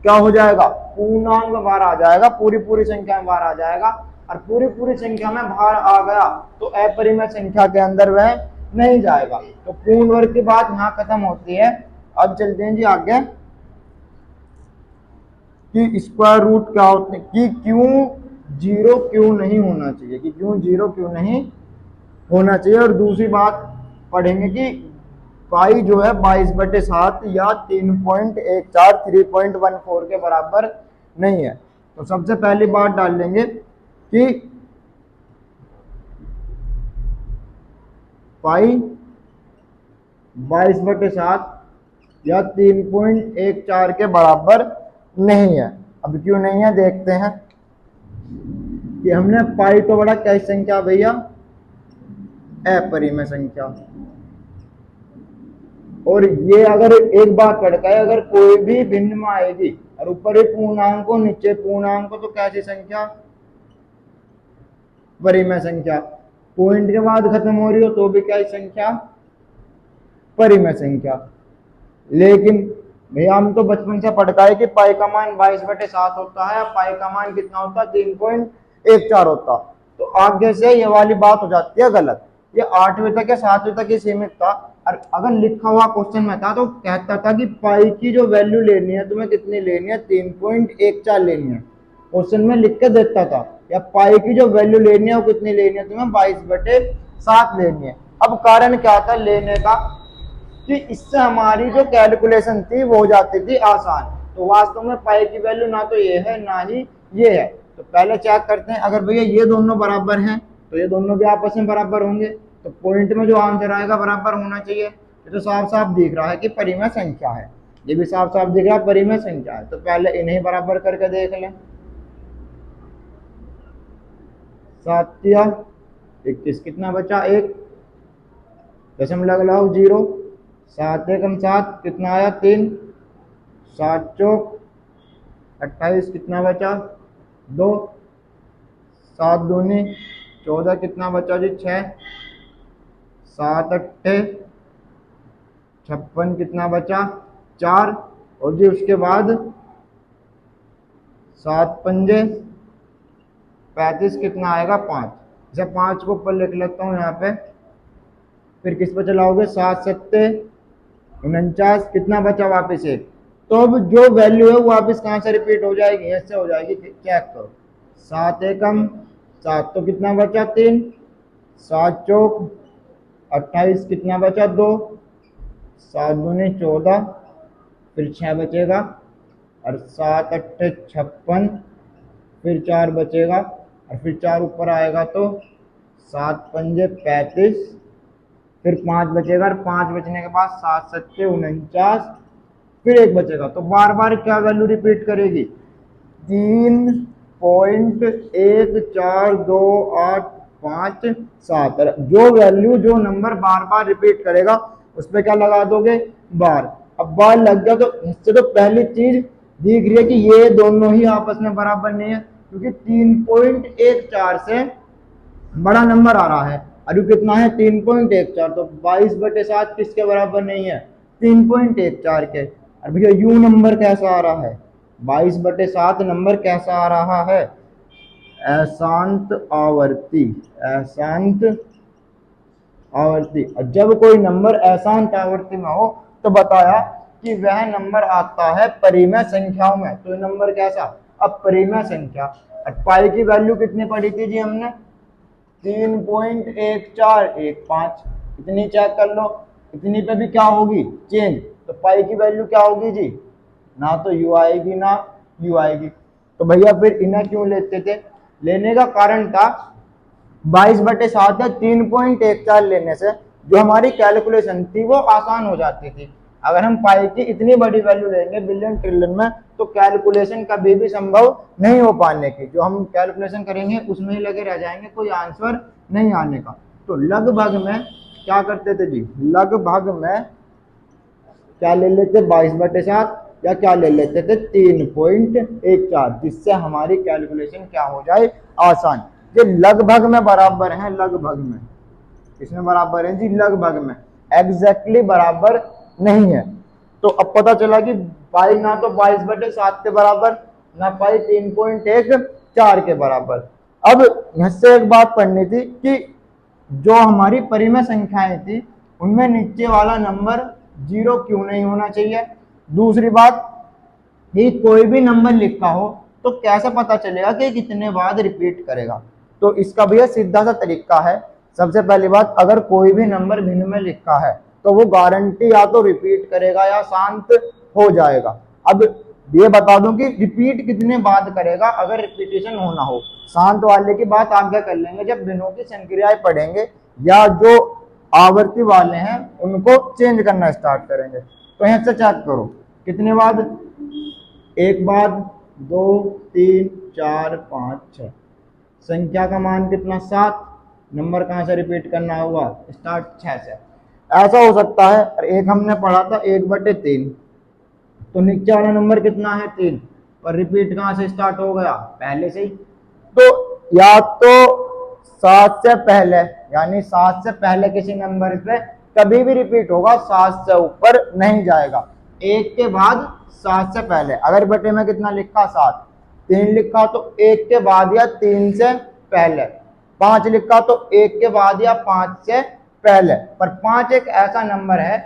क्या हो जाएगा, पूर्णांक में बाहर आ जाएगा, पूरी पूरी संख्या में बाहर आ जाएगा। और पूरी पूरी संख्या में बाहर आ गया तो अपरिमेय संख्या के अंदर वह नहीं जाएगा। तो पूर्ण वर्ग की बात यहाँ खत्म होती है। अब चलते हैं जी आगे कि स्क्वायर रूट क्या होते हैं, कि क्यों जीरो क्यों नहीं होना चाहिए, कि क्यों जीरो क्यों नहीं होना चाहिए। और दूसरी बात पढ़ेंगे कि पाई जो है 22/7 या 3.14 3.14 के बराबर नहीं है। तो सबसे पहली बात डाल लेंगे कि पाई 22/7 या 3.14 के बराबर नहीं है। अब क्यों नहीं है देखते हैं कि हमने पाई तो बड़ा क्या संख्या भैया, अपरिमेय संख्या। और ये अगर एक बात कड़का है, अगर कोई भी भिन्न में आएगी और ऊपर एक पूर्णांक हो नीचे पूर्णांक हो तो कैसी संख्या, परिमेय संख्या। पॉइंट के बाद खत्म हो रही हो तो भी क्या संख्या, परिमेय संख्या। लेकिन भैया हम तो बचपन से पढ़ता है कि पाई का मान 22/7 होता है, पाई का मान कितना होता है, 3.14 होता। तो आगे से ये वाली बात हो जाती है गलत। ये 8वीं तक या 7वीं तक ही सीमित था। और अगर लिखा हुआ क्वेश्चन में था तो कहता था कि पाई की जो वैल्यू लेनी है तुम्हें कितनी लेनी है, 3.14 लेनी है। क्वेश्चन में लिख के देता था, या पाई की जो वैल्यू लेनी है वो कितनी लेनी है तुम्हें, 22/7 लेनी है। अब कारण क्या था लेने का, कि इससे हमारी जो कैलकुलेशन थी वो हो जाती थी आसान। तो वास्तव में पाई की वैल्यू ना तो ये है ना ही ये है। तो पहले चेक करते हैं, अगर भैया ये दोनों बराबर हैं तो ये दोनों भी आपस में बराबर होंगे, तो पॉइंट में जो आंसर आएगा बराबर होना चाहिए। ये तो साफ साफ दिख रहा है कि परिमेय संख्या है, ये भी साफ साफ दिख रहा है परिमेय संख्या है। तो पहले इन्हें बराबर करके देख लें। 7 या 21 कितना बचा, 1 दशमलव लगाओ 0, 7 एकम 7 कितना आया 3, 7 चौक 28 कितना बचा 2, 7 दूनी 14 कितना बचा जी 6, 7 अट्ठे 56 कितना बचा 4, और जी उसके बाद 7 पंजे 35 कितना आएगा 5। जब 5 को ऊपर लिख लेता हूँ यहाँ पे, फिर किस पर चलाओगे 7 सत्ते 49 कितना बचा वापस 1। तो अब जो वैल्यू है वो वापस कहाँ से रिपीट हो जाएगी, ऐसे हो जाएगी, चेक करो। 7 एकम 7 तो कितना बचा 3, 7 चौक 28 कितना बचा 2, 7 दूनी 14, फिर 6 बचेगा, और 7 अट्ठे 56, फिर 4 बचेगा, और फिर 4 ऊपर आएगा तो 7 पंजे 35, फिर 5 बचेगा, और 5 बचने के बाद 7 सत्ते 49, फिर 1 बचेगा। तो बार बार क्या वैल्यू रिपीट करेगी, 3.142857। जो वैल्यू जो नंबर बार बार रिपीट करेगा उस पर क्या लगा दोगे, बार। अब बार लग गया तो इससे तो पहली चीज दिख रही है कि ये दोनों ही आपस में बराबर नहीं है, क्योंकि 3.14 से बड़ा नंबर आ रहा है। अभी कितना है 3.14, तो 22/7 किसके बराबर नहीं है, 3.14 के। और भैया यू नंबर कैसा आ रहा है, 22/7 नंबर कैसा आ रहा है, अशांत आवर्ती, अशांत आवर्ती। और जब कोई नंबर अशांत आवर्ती में हो तो बताया कि वह नंबर आता है परिमेय संख्याओं में। तो ये नंबर कैसा, अब परिमेय संख्या। और पाई की वैल्यू कितनी पढ़ी थी जी हमने, 3.1415, इतनी चेक कर लो, इतनी पे भी क्या होगी चेंज। तो पाई की वैल्यू क्या होगी जी, ना तो यू आएगी ना यू आएगी। तो भैया फिर इन्हें क्यों लेते थे, लेने का कारण था 22/7 है, 3.14 लेने से जो हमारी कैलकुलेशन थी वो आसान हो जाती थी। अगर हम पाई की इतनी बड़ी वैल्यू लेंगे बिलियन ट्रिलियन में तो कैलकुलेशन कभी भी संभव नहीं हो पाने की, जो हम कैलकुलेशन करेंगे उसमें ही लगे रह जाएंगे, कोई आंसर नहीं आने का। तो लगभग में क्या करते थे जी, लगभग में क्या ले लेते 22/7, या क्या ले लेते थे 3.14, जिससे हमारी कैलकुलेशन क्या हो जाए आसान। ये लगभग में बराबर है, लगभग में इसमें बराबर है जी, लगभग में, एग्जैक्टली बराबर नहीं है। तो अब पता चला कि पाई ना तो 22/7 के बराबर, ना पाई 3.14 के बराबर। अब यहाँ से एक बात पढ़नी थी कि जो हमारी परिमेय संख्याएं थी उनमें नीचे वाला नंबर 0 क्यों नहीं होना चाहिए। दूसरी बात, ये कोई भी नंबर लिखा हो तो कैसे पता चलेगा कि कितने बाद रिपीट करेगा। तो इसका भैया सीधा सा तरीका है। सबसे पहली बात, अगर कोई भी नंबर भिन्न में लिखा है तो वो गारंटी या तो रिपीट करेगा या शांत हो जाएगा। अब ये बता दूं कि रिपीट कितने बाद करेगा अगर रिपीटेशन होना हो, शांत वाले की बात आगे कर लेंगे जब भिन्नों की संक्रियाएं पढ़ेंगे, या जो आवर्ती वाले हैं उनको चेंज करना स्टार्ट करेंगे। तो यहाँ से चेक करो कितने बाद, 1 बाद, 2 3 4 5 6, संख्या का मान कितना 7, नंबर कहाँ से रिपीट करना होगा, स्टार्ट 6 से। ऐसा हो सकता है, और एक हमने पढ़ा था 1/3, तो नीचे वाला नंबर कितना है 3, पर रिपीट कहाँ से स्टार्ट हो गया, पहले से ही। तो या तो 7 से पहले, यानी 7 से पहले किसी नंबर पे कभी भी रिपीट होगा, 7 से ऊपर नहीं जाएगा। एक के बाद 7 से पहले, अगर बटे में कितना लिखा 7, 3 लिखा तो 1 के बाद या 3 से पहले, 5 लिखा तो 1 के बाद या 5 से पहले। पर 5 एक ऐसा नंबर है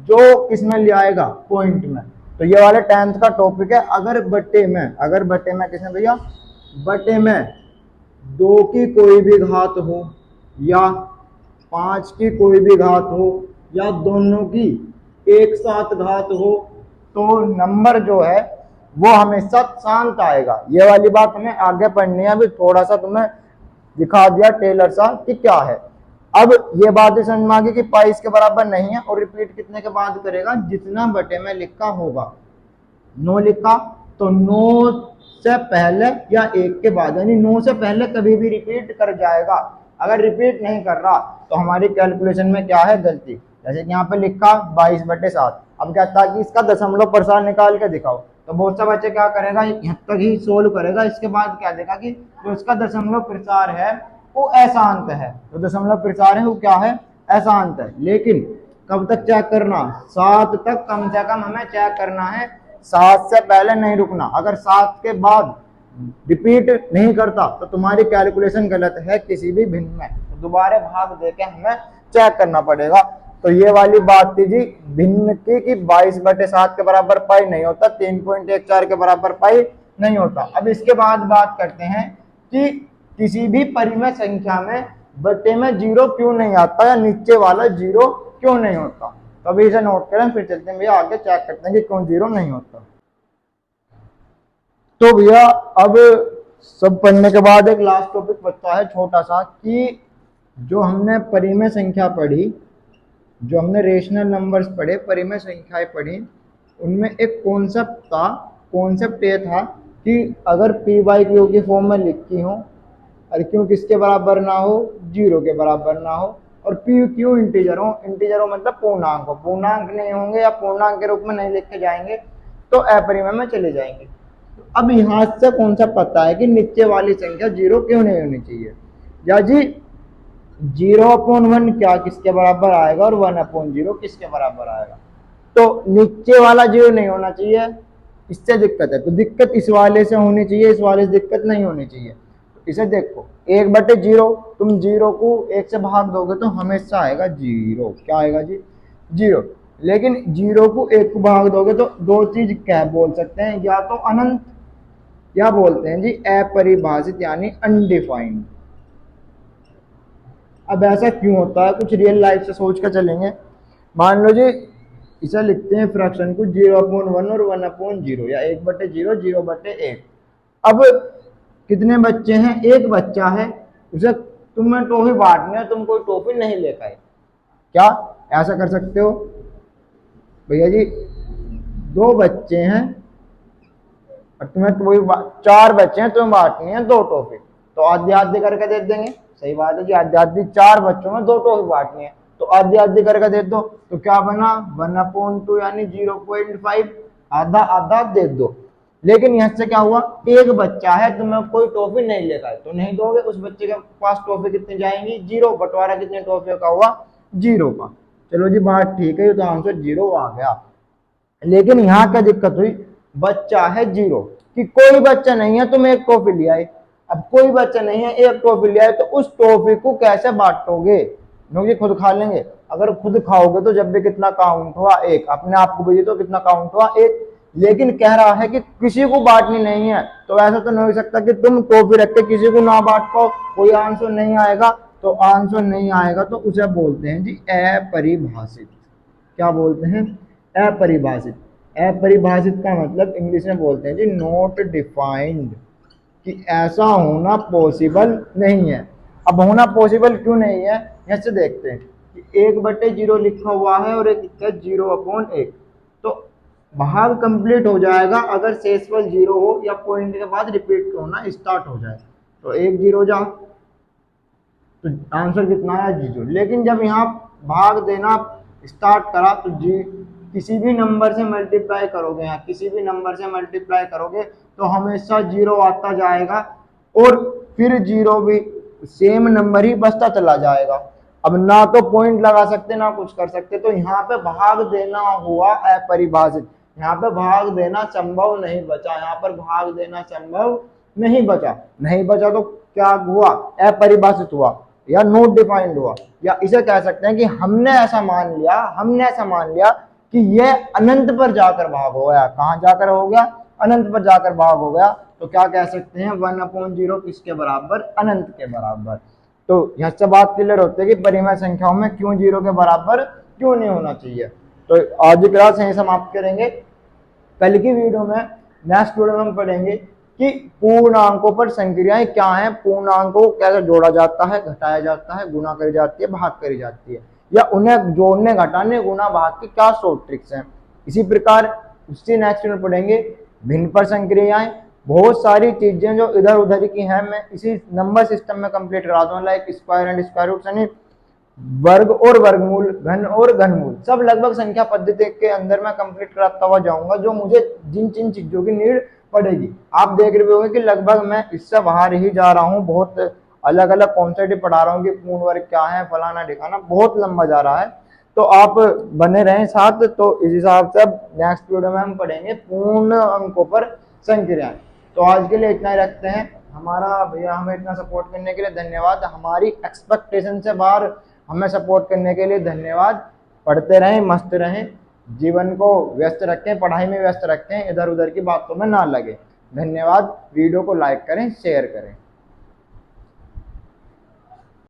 जो किसमें ले आएगा, पॉइंट में। तो ये वाले 10th का टॉपिक है। अगर बटे में किसमें भैया, बटे में 2 की कोई भी घात हो या 5 की कोई भी घात हो या दोनों की एक साथ घात हो, तो नंबर जो है वो हमेशा शांत आएगा। ये वाली बात हमें आगे पढ़नी है। अभी थोड़ा सा तुम्हें दिखा दिया टेलर सा कि क्या है। अब ये बात समझ में आ गई कि पाई इसके बराबर नहीं है, और रिपीट कितने के बाद करेगा, जितना बटे में लिखा होगा। 9 लिखा तो 9 से पहले या 1 के बाद, यानी 9 से पहले कभी भी रिपीट कर जाएगा। अगर रिपीट नहीं कर रहा तो हमारी कैलकुलेशन में क्या है, गलती। जैसे कि यहाँ पे लिखा 22/7, अब कहता है कि इसका दशमलव प्रसार निकाल के दिखाओ। तो बहुत सा बच्चे क्या करेगा, यहाँ तक ही सोल्व करेगा, इसके बाद क्या देगा कि जो इसका दशमलव प्रसार है वो अशांत है। तो दशमलव प्रसार है वो क्या है, अशांत है। लेकिन कब तक चेक करना, 7 तक कम से कम हमें चेक करना है, 7 से पहले नहीं रुकना। अगर 7 के बाद रिपीट नहीं करता तो तुम्हारी कैलकुलेशन गलत है किसी भी भिन्न में, तो दोबारा भाग देके हमें चेक करना पड़ेगा। तो ये वाली बात थी जी भिन्न की कि 22/7 के बराबर पाई नहीं होता, 3.14 के बराबर पाई नहीं होता। अब इसके बाद बात करते हैं कि किसी भी परिमेय संख्या में बटे में 0 क्यों नहीं आता, या नीचे वाला 0 क्यों नहीं होता। तो अभी इसे नोट करें, फिर चलते हैं भैया आगे चेक करते हैं कि क्यों 0 नहीं होता। तो भैया अब सब पढ़ने के बाद एक लास्ट टॉपिक बचता है छोटा सा, कि जो हमने परिमेय संख्या पढ़ी, जो हमने रेशनल नंबर्स पढ़े, परिमेय संख्याएं पढ़ी, उनमें एक कॉन्सेप्ट ये था कि अगर पी बाई क्यू की फॉर्म में लिखी हो और क्यू किसके बराबर ना हो, 0 के बराबर ना हो, और पी क्यू इंटीजर हो मतलब पूर्णांक हो, पूर्णांक नहीं होंगे या पूर्णांक के रूप में नहीं लिखे जाएंगे तो अपरिमेय में चले जाएंगे। अब यहाँ से कॉन्सेप्ट पता है कि नीचे वाली संख्या 0 क्यों नहीं होनी चाहिए, या जी 0/1 क्या किसके बराबर आएगा और 1/0 किसके बराबर आएगा। तो नीचे वाला 0 नहीं होना चाहिए, इससे दिक्कत है। तो दिक्कत इस वाले से होनी चाहिए, इस वाले से दिक्कत नहीं होनी चाहिए। तो इसे देखो 1/0, तुम 0 को 1 से भाग दोगे तो हमेशा आएगा 0। क्या आएगा जी, 0। लेकिन 0 को 1 को भाग दोगे तो दो चीज क्या बोल सकते हैं, या तो अनंत या बोलते हैं जी अपरिभाषित यानी अनडिफाइंड। अब ऐसा क्यों होता है, कुछ रियल लाइफ से सोच कर चलेंगे। मान लो जी इसे लिखते हैं फ्रैक्शन को 0/1 और 1/0 या 1/0 0/1। अब कितने बच्चे हैं, एक बच्चा है, उसे तुम्हें टॉफी बांटनी है, तुम कोई टॉफी नहीं लेकर आए, क्या ऐसा कर सकते हो भैया जी, 2 बच्चे हैं और तुम्हें कोई 4 बच्चे हैं, तुम्हें बांटनी है 2 टॉफी, तो आधी आधी करके दे देंगे। सही बात है जी, आधी आधी, 4 बच्चों में 2 टॉफी बांटनी है तो आधी आधी करके दे दो। तो क्या बना 1/2 यानी 0.5, आधा आधा दे दो। लेकिन यहाँ से क्या हुआ, एक बच्चा है, तुम्हें कोई टॉफी नहीं लेकर आए तो नहीं दोगे, उस बच्चे के पास टॉफी कितनी जाएंगी, 0। बंटवारा कितने टॉफियों का हुआ, 0 का। चलो जी बात ठीक है, तो आंसर 0 आ गया। लेकिन यहाँ क्या दिक्कत हुई, बच्चा है 0 कि कोई बच्चा नहीं है, तुम एक टॉफी ले आए। अब कोई बच्चा नहीं है, एक टॉफी ले आए, तो उस टॉफी को कैसे बांटोगे, क्योंकि खुद खा लेंगे। अगर खुद खाओगे तो जब भी कितना काउंट हुआ, 1। अपने आप को भी तो कितना काउंट हुआ, 1। लेकिन कह रहा है कि किसी को बांटनी नहीं है, तो ऐसा तो नहीं हो सकता कि तुम टॉफी रख के किसी को ना बांट पाओ, कोई आंसर नहीं आएगा। तो आंसर नहीं आएगा तो उसे बोलते हैं जी अपरिभाषित। क्या बोलते हैं, अपरिभाषित। अपरिभाषित का मतलब इंग्लिश में बोलते हैं जी नॉट डिफाइंड, कि ऐसा होना पॉसिबल नहीं है। अब होना पॉसिबल क्यों नहीं है, ऐसे देखते हैं कि 1/0 लिखा हुआ है और एक लिखा है 0/1, तो भाग कंप्लीट हो जाएगा अगर शेषफल 0 हो या पॉइंट के बाद रिपीट होना स्टार्ट हो जाए। तो 1 0 जा, तो आंसर कितना आया, 0। लेकिन जब यहाँ भाग देना स्टार्ट करा तो जी किसी भी नंबर से मल्टीप्लाई करोगे, यहाँ किसी भी नंबर से मल्टीप्लाई करोगे तो हमेशा 0 आता जाएगा, और फिर 0 भी सेम नंबर ही बचता चला जाएगा। अब ना तो पॉइंट लगा सकते ना कुछ कर सकते, तो यहाँ पे भाग देना हुआ अपरिभाषित। यहाँ पे भाग देना संभव नहीं बचा, यहाँ पर भाग देना संभव नहीं बचा। नहीं बचा तो क्या हुआ, अपरिभाषित हुआ या नॉट डिफाइंड हुआ, या इसे कह सकते हैं कि हमने ऐसा मान लिया कि यह अनंत पर जाकर भाग हो गया। कहाँ जाकर हो गया, अनंत पर जाकर भाग हो गया। तो क्या कह सकते हैं, 1/0 किसके बराबर, अनंत के बराबर। तो यह सब बात क्लियर होती है कि परिमेय संख्याओं में क्यों 0 के बराबर क्यों नहीं होना चाहिए। तो आज की क्लास यही समाप्त करेंगे। कल की वीडियो में, नेक्स्ट वीडियो में हम पढ़ेंगे कि पूर्णांकों पर संक्रियाएं क्या हैं, पूर्णांकों को कैसे जोड़ा जाता है, घटाया जाता है, गुणा करी जाती है, भाग करी जाती है, या उन्हें जोड़ने, घटाने, गुणा, भाग की क्या शॉर्ट ट्रिक्स हैं। इसी प्रकार उससे नेक्स्ट में पढ़ेंगे भिन्न पर संक्रियाएं। बहुत सारी चीजें जो इधर उधर की हैं मैं इसी नंबर सिस्टम में कंप्लीट करा दूंगा, like square and square root, यानी वर्ग और वर्गमूल, घन और घनमूल, सब लगभग संख्या पद्धति के अंदर मैं कंप्लीट कराता हुआ जाऊंगा, जो मुझे जिन जिन चीजों की नीड पड़ेगी। आप देख रहे होंगे कि लगभग मैं इससे बाहर ही जा रहा हूँ, बहुत अलग अलग कॉन्सेप्ट पढ़ा रहा हूँ कि पूर्ण वर्ग क्या है, फलाना ठिकाना, बहुत लंबा जा रहा है। तो आप बने रहें साथ। तो इस हिसाब से अब नेक्स्ट वीडियो में हम पढ़ेंगे पूर्ण अंकों पर संक्रियाएं। तो आज के लिए इतना ही रखते हैं। हमारा भैया हमें इतना सपोर्ट करने के लिए धन्यवाद, हमारी एक्सपेक्टेशन से बाहर हमें सपोर्ट करने के लिए धन्यवाद। पढ़ते रहें, मस्त रहें, जीवन को व्यस्त रखें, पढ़ाई में व्यस्त रखें, इधर उधर की बातों में ना लगे। धन्यवाद। वीडियो को लाइक करें, शेयर करें।